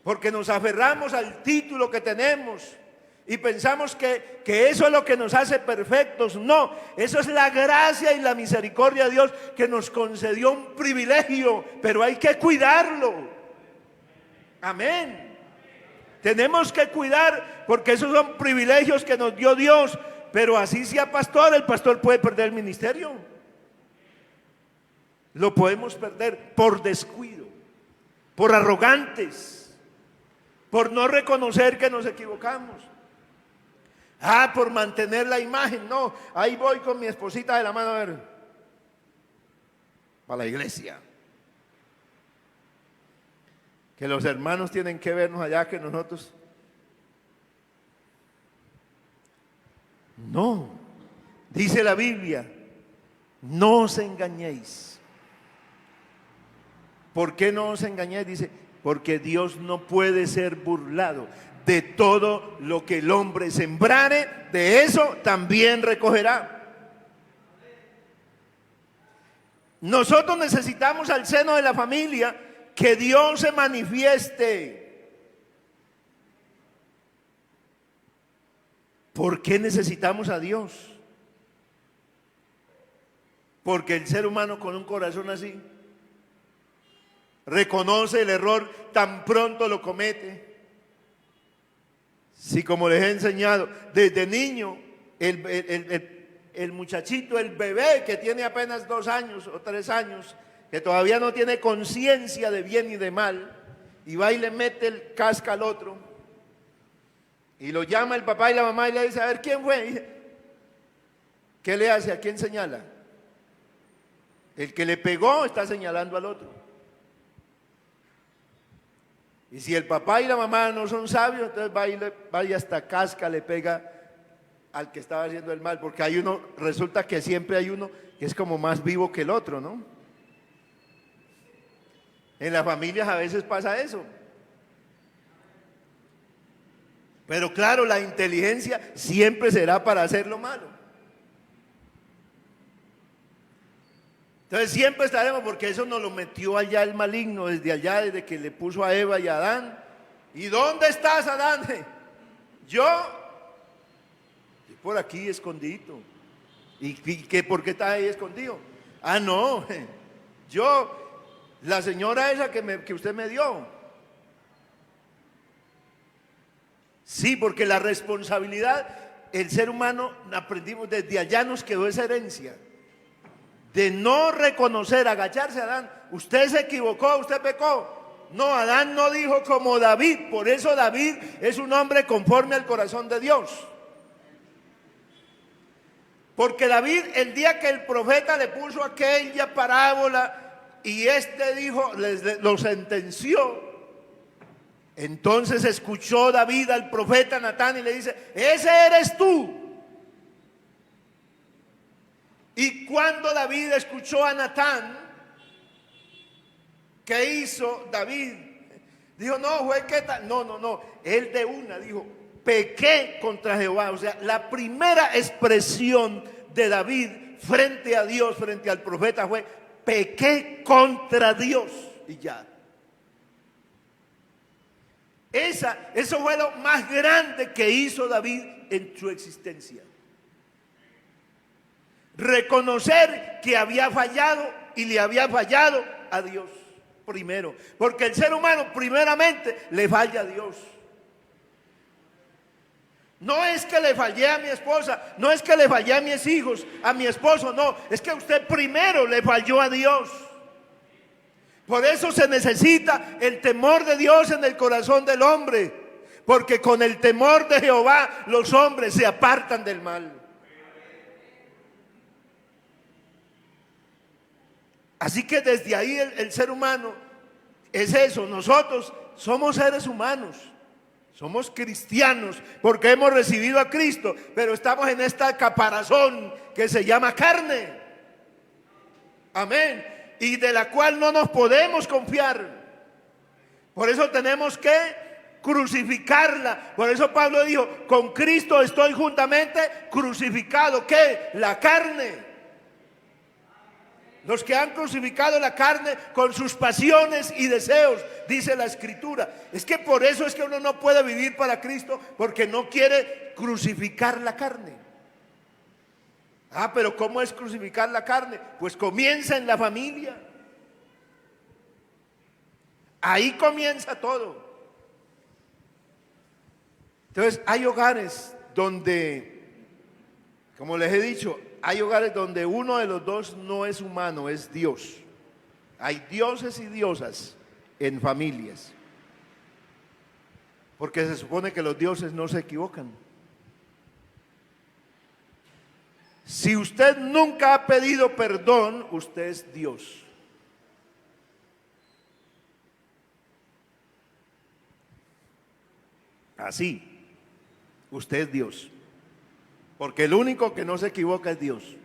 Porque nos aferramos al título que tenemos y pensamos que eso es lo que nos hace perfectos. No, eso es la gracia y la misericordia de Dios, que nos concedió un privilegio, pero hay que cuidarlo. Amén. Tenemos que cuidar, porque esos son privilegios que nos dio Dios. Pero así sea pastor, el pastor puede perder el ministerio. Lo podemos perder por descuido, por arrogantes, por no reconocer que nos equivocamos. Por mantener la imagen. No, ahí voy con mi esposita de la mano, a ver, para la iglesia. Que los hermanos tienen que vernos allá, que nosotros. No, dice la Biblia, no os engañéis. ¿Por qué no os engañéis? Dice, porque Dios no puede ser burlado. De todo lo que el hombre sembrare, de eso también recogerá. Nosotros necesitamos al seno de la familia que Dios se manifieste. ¿Por qué necesitamos a Dios? Porque el ser humano con un corazón así reconoce el error tan pronto lo comete. Si, como les he enseñado desde niño, el muchachito, el bebé que tiene apenas 2 años o 3 años, que todavía no tiene conciencia de bien y de mal, y va y le mete el casca al otro, y lo llama el papá y la mamá y le dice, a ver, ¿quién fue? ¿Qué le hace? ¿A quién señala? El que le pegó está señalando al otro. Y si el papá y la mamá no son sabios, entonces va y hasta casca le pega al que estaba haciendo el mal, porque hay uno, resulta que siempre hay uno que es como más vivo que el otro, ¿no? En las familias a veces pasa eso. Pero claro, la inteligencia siempre será para hacer lo malo. Entonces siempre estaremos, porque eso nos lo metió allá el maligno, desde que le puso a Eva y a Adán. ¿Y dónde estás, Adán? Yo estoy por aquí escondido. ¿Y por qué estás ahí escondido? No, la señora esa que usted me dio. Sí, porque la responsabilidad, el ser humano, aprendimos desde allá, nos quedó esa herencia de no reconocer, agacharse. Adán, usted se equivocó, usted pecó. No, Adán no dijo como David. Por eso David es un hombre conforme al corazón de Dios. Porque David, el día que el profeta le puso aquella parábola y dijo, lo sentenció, entonces escuchó David al profeta Natán y le dice, ese eres tú. Y cuando David escuchó a Natán, ¿qué hizo David? Dijo, no, fue que tal. No, él de una dijo, pequé contra Jehová. O sea, la primera expresión de David frente a Dios, frente al profeta, fue: pequé contra Dios, y ya. Eso fue lo más grande que hizo David en su existencia. Reconocer que había fallado, y le había fallado a Dios primero, porque el ser humano primeramente le falla a Dios. No es que le fallé a mi esposa, no es que le fallé a mis hijos, a mi esposo, no, es que usted primero le falló a Dios. Por eso se necesita el temor de Dios en el corazón del hombre, porque con el temor de Jehová los hombres se apartan del mal. Así que desde ahí el ser humano es eso. Nosotros somos seres humanos, somos cristianos porque hemos recibido a Cristo, pero estamos en esta caparazón que se llama carne. Amén. Y de la cual no nos podemos confiar. Por eso tenemos que crucificarla. Por eso Pablo dijo: con Cristo estoy juntamente crucificado. ¿Qué? La carne. Los que han crucificado la carne con sus pasiones y deseos, dice la Escritura. Es que por eso es que uno no puede vivir para Cristo, porque no quiere crucificar la carne. Pero ¿cómo es crucificar la carne? Pues comienza en la familia. Ahí comienza todo. Entonces hay hogares donde, como les he dicho, hay hogares donde uno de los dos no es humano, es Dios. Hay dioses y diosas en familias, porque se supone que los dioses no se equivocan. Si usted nunca ha pedido perdón, usted es Dios. Así, usted es Dios. Porque el único que no se equivoca es Dios.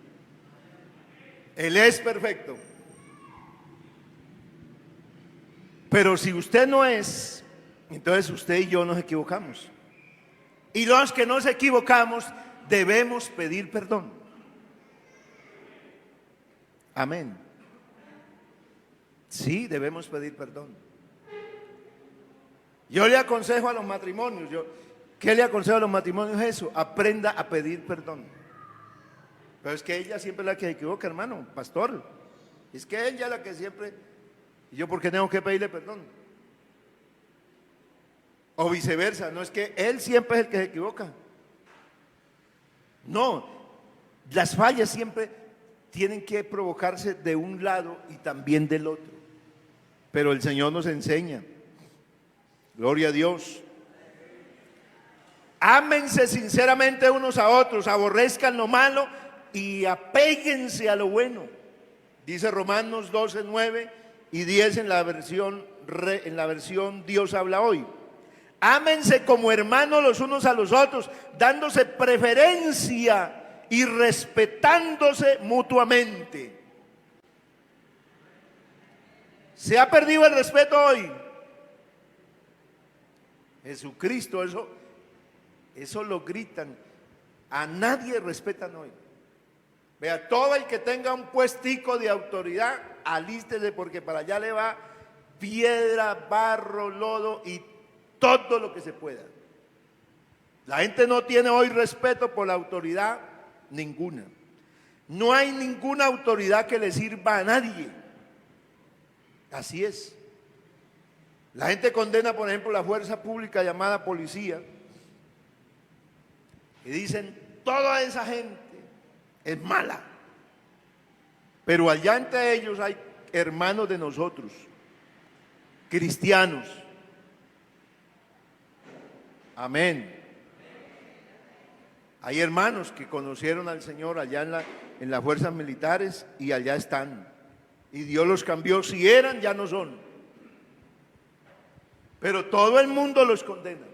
Él es perfecto. Pero si usted no es, entonces usted y yo nos equivocamos. Y los que nos equivocamos debemos pedir perdón. Amén. Sí, debemos pedir perdón. Yo le aconsejo a los matrimonios, ¿qué le aconsejo a los matrimonios? Eso: aprenda a pedir perdón. Pero es que ella siempre es la que se equivoca, hermano, pastor. Es que ella es la que siempre... ¿Y yo por qué tengo que pedirle perdón? O viceversa, no es que él siempre es el que se equivoca. No, las fallas siempre tienen que provocarse de un lado y también del otro. Pero el Señor nos enseña. Gloria a Dios. Ámense sinceramente unos a otros, aborrezcan lo malo y apéguense a lo bueno. Dice Romanos 12, 9 y 10 en la versión Dios habla hoy. Ámense como hermanos los unos a los otros, dándose preferencia y respetándose mutuamente. ¿Se ha perdido el respeto hoy? Jesucristo, eso lo gritan. A nadie respetan hoy. Vea, todo el que tenga un puestico de autoridad, alístese, porque para allá le va piedra, barro, lodo y todo lo que se pueda. La gente no tiene hoy respeto por la autoridad ninguna. No hay ninguna autoridad que le sirva a nadie. Así es. La gente condena, por ejemplo, la fuerza pública llamada policía, y dicen: toda esa gente es mala. Pero allá entre ellos hay hermanos de nosotros, cristianos. Amén. Hay hermanos que conocieron al Señor allá en las fuerzas militares y allá están. Y Dios los cambió. Si eran, ya no son. Pero todo el mundo los condena.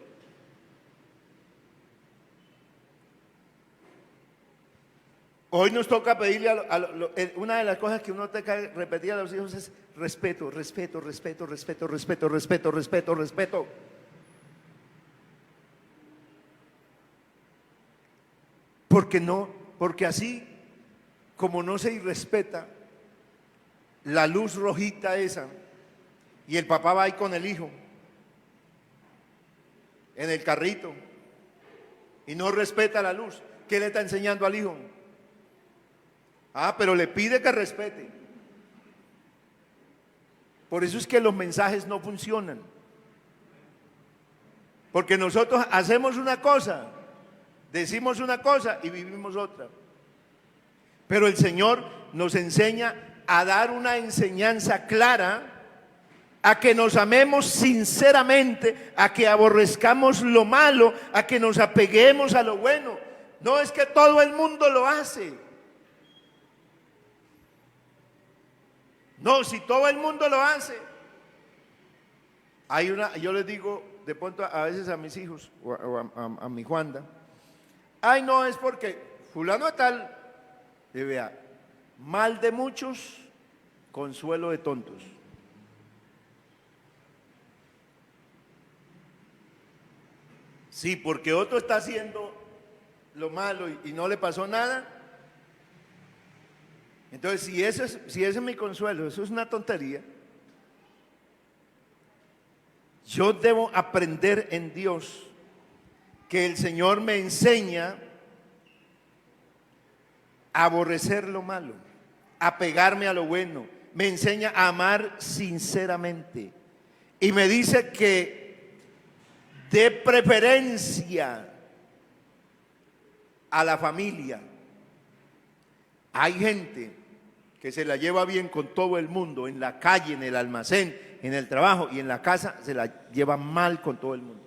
Hoy nos toca pedirle una de las cosas que uno tiene que repetir a los hijos es respeto, respeto, respeto, respeto, respeto, respeto, respeto, respeto. Porque así como no se irrespeta la luz rojita esa, y el papá va ahí con el hijo en el carrito y no respeta la luz, ¿qué le está enseñando al hijo? Pero le pide que respete. Por eso es que los mensajes no funcionan, porque nosotros hacemos una cosa, decimos una cosa y vivimos otra. Pero el Señor nos enseña a dar una enseñanza clara, a que nos amemos sinceramente, a que aborrezcamos lo malo, a que nos apeguemos a lo bueno. No es que todo el mundo lo hace. No, si todo el mundo lo hace. Yo les digo de pronto a veces a mis hijos o a mi Juanda, ay, no, es porque fulano de tal, y vea, mal de muchos, consuelo de tontos. Sí, porque otro está haciendo lo malo y no le pasó nada. Entonces, si ese es mi consuelo, eso es una tontería. Yo debo aprender en Dios que el Señor me enseña a aborrecer lo malo, a pegarme a lo bueno, me enseña a amar sinceramente y me dice que dé preferencia a la familia. Hay gente que se la lleva bien con todo el mundo, en la calle, en el almacén, en el trabajo, y en la casa se la lleva mal con todo el mundo.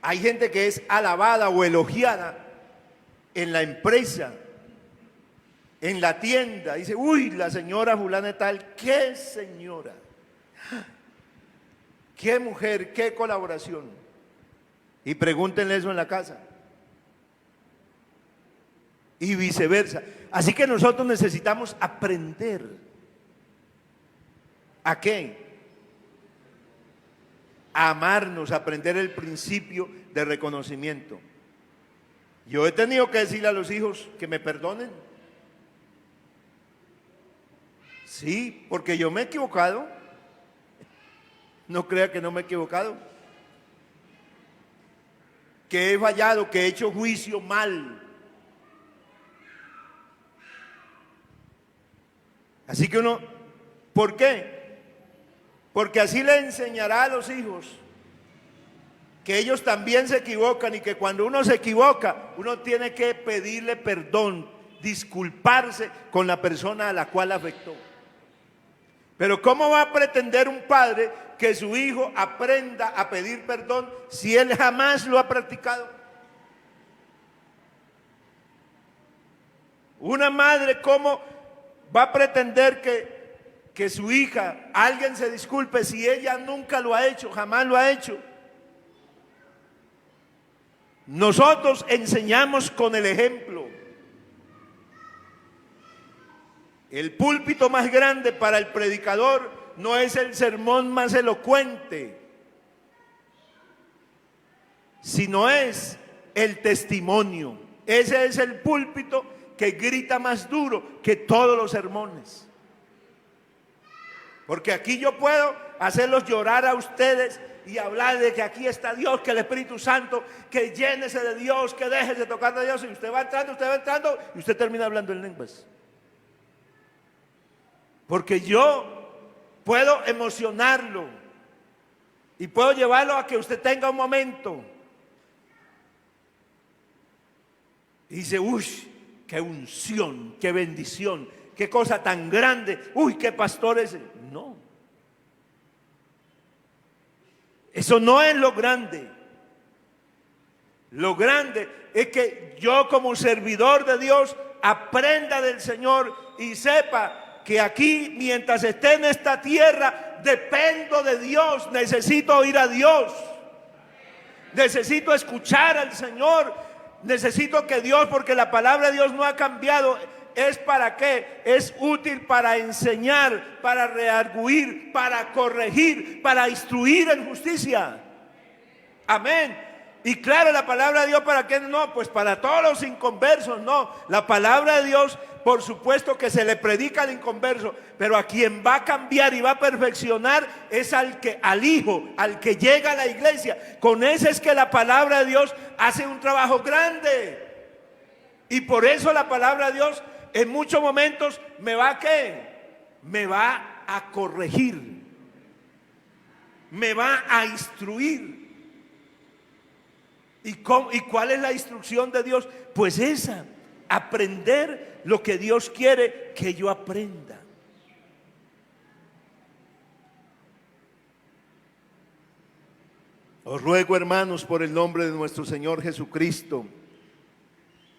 Hay gente que es alabada o elogiada en la empresa, en la tienda. Dice, uy, la señora fulana de tal, qué señora, qué mujer, qué colaboración. Y pregúntenle eso en la casa. Y viceversa. Así que nosotros necesitamos aprender. ¿A qué? A amarnos, a aprender el principio de reconocimiento. Yo he tenido que decirle a los hijos que me perdonen. Sí, porque yo me he equivocado. No crea que no me he equivocado. Que he fallado, que he hecho juicio mal. Así que uno, ¿por qué? Porque así le enseñará a los hijos que ellos también se equivocan y que cuando uno se equivoca, uno tiene que pedirle perdón, disculparse con la persona a la cual afectó. Pero ¿cómo va a pretender un padre que su hijo aprenda a pedir perdón si él jamás lo ha practicado? Una madre, ¿cómo va a pretender que su hija, alguien se disculpe si ella nunca lo ha hecho, jamás lo ha hecho? Nosotros enseñamos con el ejemplo. El púlpito más grande para el predicador no es el sermón más elocuente, sino es el testimonio. Ese es el púlpito que grita más duro que todos los sermones. Porque aquí yo puedo hacerlos llorar a ustedes y hablar de que aquí está Dios, que el Espíritu Santo, que llénese de Dios, que deje de tocar de Dios, y usted va entrando y usted termina hablando en lenguas. Porque yo puedo emocionarlo y puedo llevarlo a que usted tenga un momento y dice, uy, qué unción, qué bendición, qué cosa tan grande, uy, qué pastor es. No, eso no es lo grande. Lo grande es que yo como servidor de Dios aprenda del Señor y sepa que aquí, mientras esté en esta tierra, dependo de Dios, necesito oír a Dios, necesito escuchar al Señor, necesito que Dios, porque la palabra de Dios no ha cambiado, ¿es para qué? Es útil para enseñar, para redarguir, para corregir, para instruir en justicia. Amén. Y claro, la palabra de Dios, ¿para qué? No, pues para todos los inconversos, no. La palabra de Dios, por supuesto que se le predica al inconverso, pero a quien va a cambiar y va a perfeccionar es al hijo, al que llega a la iglesia. Con ese es que la palabra de Dios hace un trabajo grande. Y por eso la palabra de Dios en muchos momentos me va a ¿qué? Me va a corregir, me va a instruir. ¿Y cuál es la instrucción de Dios? Pues esa, aprender lo que Dios quiere que yo aprenda. Os ruego, hermanos, por el nombre de nuestro Señor Jesucristo,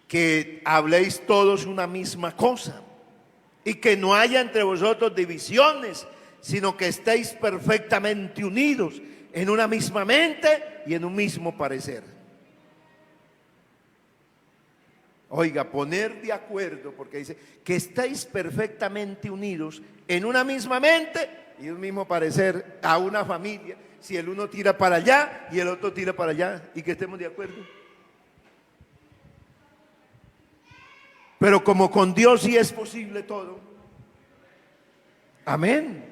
que habléis todos una misma cosa y que no haya entre vosotros divisiones, sino que estéis perfectamente unidos en una misma mente y en un mismo parecer. Oiga, poner de acuerdo, porque dice que estáis perfectamente unidos en una misma mente y un mismo parecer, a una familia. Si el uno tira para allá y el otro tira para allá, y que estemos de acuerdo. Pero como con Dios sí es posible todo. Amén.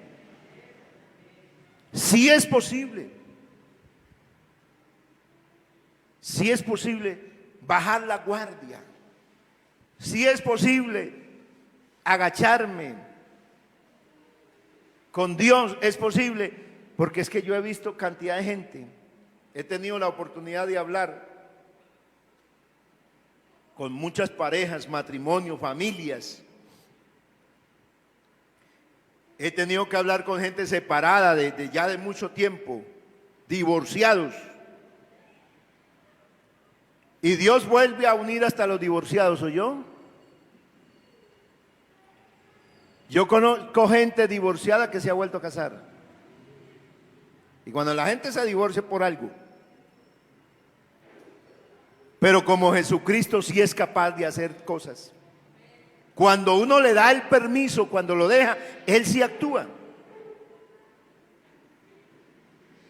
Sí es posible. Sí es posible bajar la guardia. Si es posible agacharme con Dios, es posible, porque es que yo he visto cantidad de gente, he tenido la oportunidad de hablar con muchas parejas, matrimonios, familias. He tenido que hablar con gente separada ya de mucho tiempo, divorciados. Y Dios vuelve a unir hasta los divorciados, ¿oyó? Yo conozco gente divorciada que se ha vuelto a casar. Y cuando la gente se divorcia por algo. Pero como Jesucristo sí es capaz de hacer cosas. Cuando uno le da el permiso, cuando lo deja, Él sí actúa.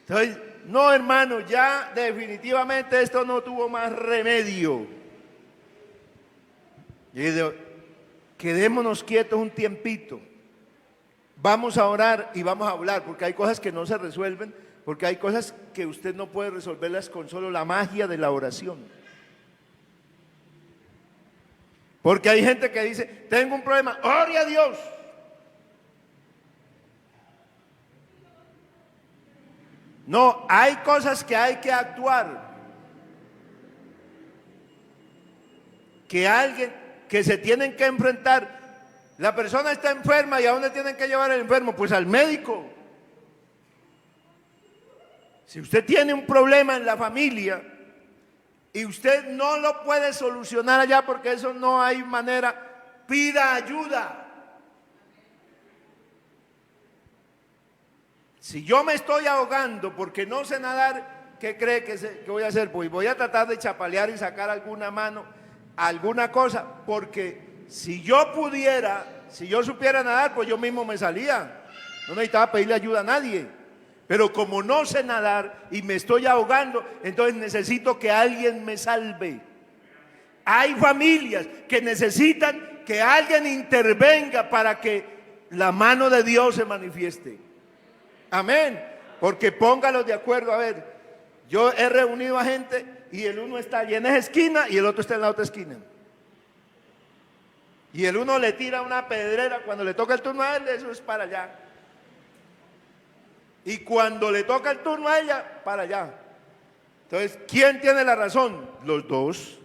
Entonces, no, hermano, ya definitivamente esto no tuvo más remedio. Y digo, quedémonos quietos un tiempito. Vamos a orar y vamos a hablar, porque hay cosas que no se resuelven, porque hay cosas que usted no puede resolverlas con solo la magia de la oración. Porque hay gente que dice, tengo un problema, ore a Dios. No, hay cosas que hay que actuar. Que alguien, que se tienen que enfrentar. La persona está enferma y ¿a dónde tienen que llevar al enfermo? Pues al médico. Si usted tiene un problema en la familia y usted no lo puede solucionar allá porque eso no hay manera, pida ayuda. Si yo me estoy ahogando porque no sé nadar, ¿qué cree que voy a hacer? Pues voy a tratar de chapalear y sacar alguna mano, alguna cosa, porque si yo pudiera, si yo supiera nadar, pues yo mismo me salía. No necesitaba pedirle ayuda a nadie. Pero como no sé nadar y me estoy ahogando, entonces necesito que alguien me salve. Hay familias que necesitan que alguien intervenga para que la mano de Dios se manifieste. Amén. Porque póngalos de acuerdo. A ver, yo he reunido a gente y el uno está allí en esa esquina y el otro está en la otra esquina. Y el uno le tira una pedrera, cuando le toca el turno a él, eso es para allá. Y cuando le toca el turno a ella, para allá. Entonces, ¿quién tiene la razón? Los dos.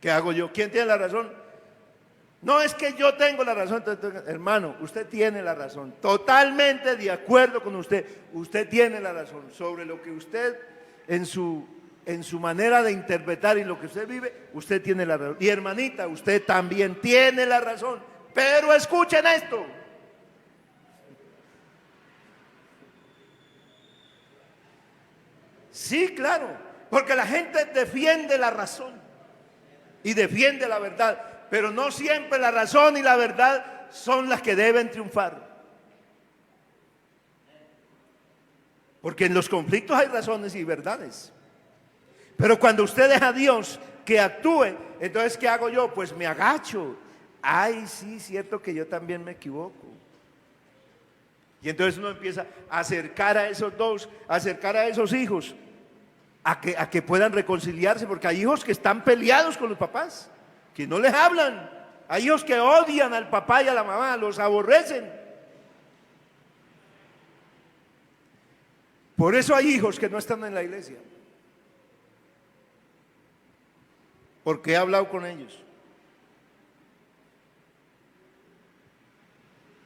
¿Qué hago yo? ¿Quién tiene la razón? No es que yo tengo la razón, hermano, usted tiene la razón. Totalmente de acuerdo con usted. Usted tiene la razón sobre lo que usted en su manera de interpretar y lo que usted vive, usted tiene la razón. Y hermanita, usted también tiene la razón. Pero escuchen esto. Sí, claro, porque la gente defiende la razón y defiende la verdad, pero no siempre la razón y la verdad son las que deben triunfar. Porque en los conflictos hay razones y verdades. Pero cuando usted deja a Dios que actúe, entonces ¿qué hago yo? Pues me agacho. Ay, sí, cierto que yo también me equivoco. Y entonces uno empieza a acercar a esos dos, a acercar a esos hijos, a que puedan reconciliarse, porque hay hijos que están peleados con los papás, que no les hablan. Hay hijos que odian al papá y a la mamá, los aborrecen. Por eso hay hijos que no están en la iglesia, porque he hablado con ellos.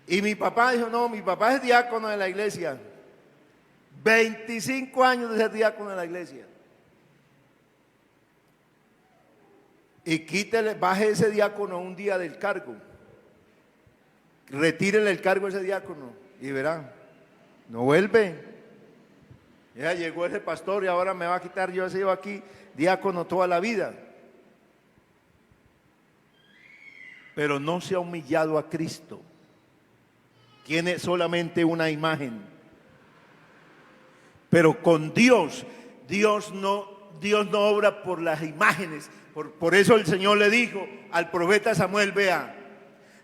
Y mi papá dijo, no, mi papá es diácono de la iglesia. 25 años de ser diácono de la iglesia. Y quítele, baje ese diácono un día del cargo. Retírele el cargo a ese diácono y verá, no vuelve. Ya llegó ese pastor y ahora me va a quitar, yo he sido aquí diácono toda la vida. Pero no se ha humillado a Cristo. Tiene solamente una imagen. Pero con Dios, Dios no obra por las imágenes. Por eso el Señor le dijo al profeta Samuel, vea,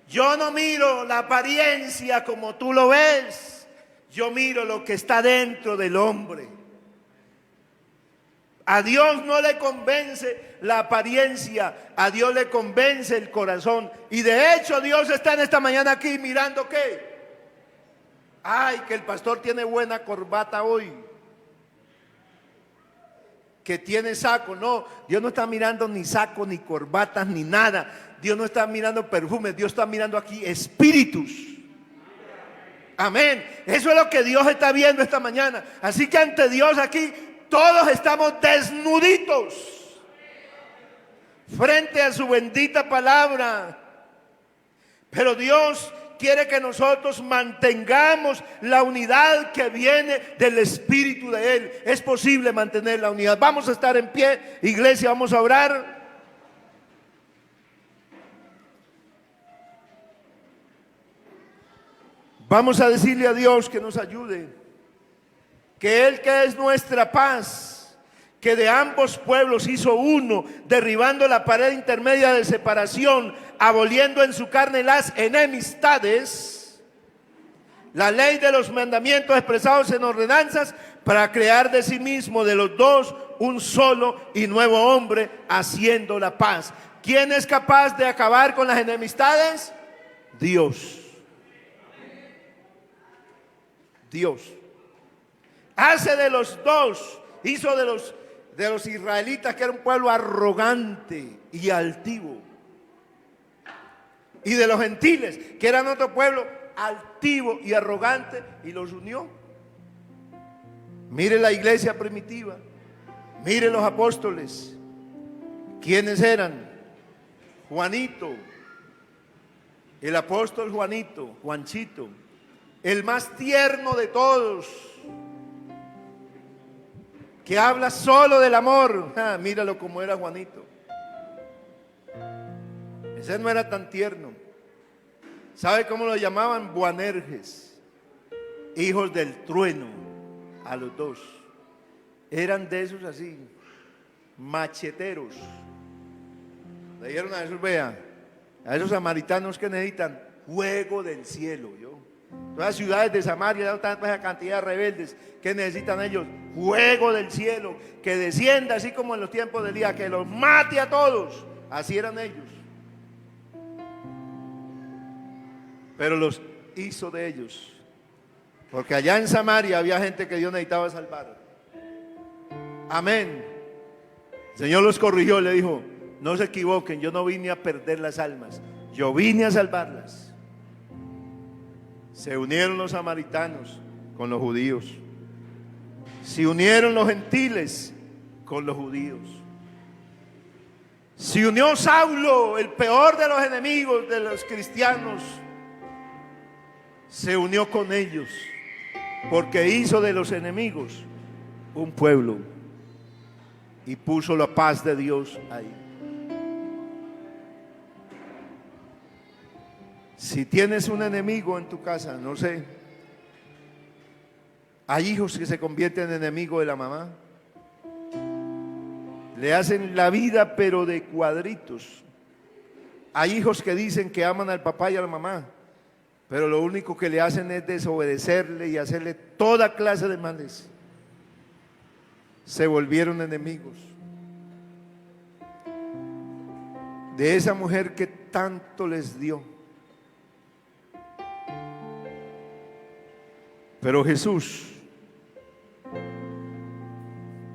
yo no miro la apariencia como tú lo ves, yo miro lo que está dentro del hombre. A Dios no le convence la apariencia, a Dios le convence el corazón. Y de hecho Dios está en esta mañana aquí mirando ¿qué? Ay, que el pastor tiene buena corbata hoy, que tiene saco. No, Dios no está mirando ni saco, ni corbatas, ni nada. Dios no está mirando perfumes, Dios está mirando aquí espíritus. Amén. Eso es lo que Dios está viendo esta mañana. Así que ante Dios aquí todos estamos desnuditos frente a su bendita palabra. Pero Dios quiere que nosotros mantengamos la unidad que viene del Espíritu de Él. Es posible mantener la unidad. Vamos a estar en pie, iglesia, vamos a orar. Vamos a decirle a Dios que nos ayude, que Él que es nuestra paz, que de ambos pueblos hizo uno, derribando la pared intermedia de separación, aboliendo en su carne las enemistades, la ley de los mandamientos expresados en ordenanzas, para crear de sí mismo de los dos un solo y nuevo hombre, haciendo la paz. ¿Quién es capaz de acabar con las enemistades? Dios. Dios. Hace de los dos, hizo de los israelitas, que era un pueblo arrogante y altivo, y de los gentiles, que eran otro pueblo altivo y arrogante, y los unió. Mire la iglesia primitiva, mire los apóstoles. ¿Quiénes eran? Juanito, el apóstol Juanito, Juanchito, el más tierno de todos, que habla solo del amor. Míralo como era Juanito. Ese no era tan tierno. ¿Sabe cómo lo llamaban? Boanerges, hijos del trueno, a los dos. Eran de esos así, macheteros. Le dieron a esos, vea, a esos samaritanos que necesitan fuego del cielo. Todas las ciudades de Samaria, esa cantidad de rebeldes, que necesitan ellos? Fuego del cielo, que descienda así como en los tiempos del día, que los mate a todos. Así eran ellos. Pero los hizo de ellos, porque allá en Samaria había gente que Dios necesitaba salvar. Amén. El Señor los corrigió, le dijo, no se equivoquen, yo no vine a perder las almas, yo vine a salvarlas. Se unieron los samaritanos con los judíos, se unieron los gentiles con los judíos, se unió Saulo, el peor de los enemigos de los cristianos, se unió con ellos, porque hizo de los enemigos un pueblo y puso la paz de Dios ahí. Si tienes un enemigo en tu casa, no sé, hay hijos que se convierten en enemigos de la mamá, Le hacen la vida pero de cuadritos. Hay hijos que dicen que aman al papá y a la mamá, pero lo único que le hacen es desobedecerle y hacerle toda clase de males. Se volvieron enemigos de esa mujer que tanto les dio. Pero Jesús,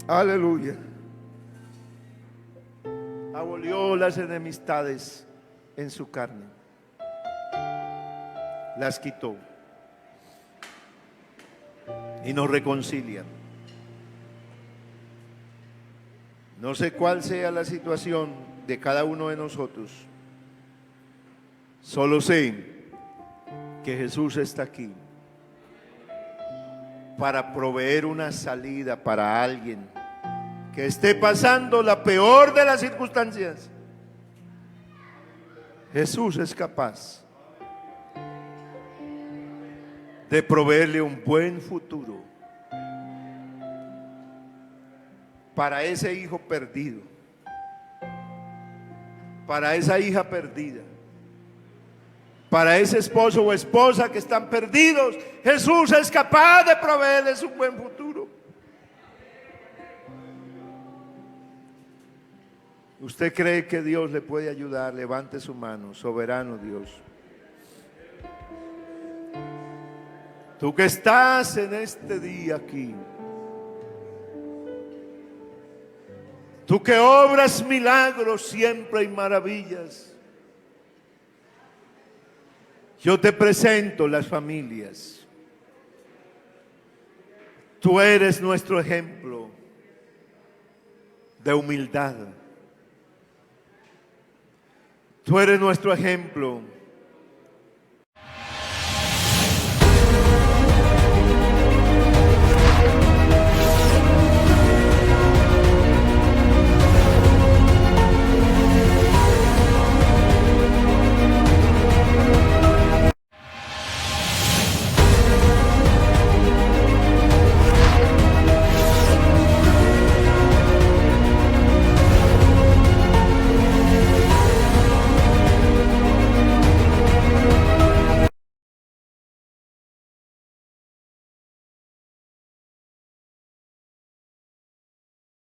aleluya, abolió las enemistades en su carne, las quitó y nos reconcilia. No sé cuál sea la situación de cada uno de nosotros, solo sé que Jesús está aquí para proveer una salida para alguien que esté pasando la peor de las circunstancias. Jesús es capaz de proveerle un buen futuro para ese hijo perdido, para esa hija perdida, para ese esposo o esposa que están perdidos. Jesús es capaz de proveerles un buen futuro. ¿Usted cree que Dios le puede ayudar? Levante su mano. Soberano Dios, tú que estás en este día aquí, tú que obras milagros siempre y maravillas, yo te presento las familias. Tú eres nuestro ejemplo de humildad. Tú eres nuestro ejemplo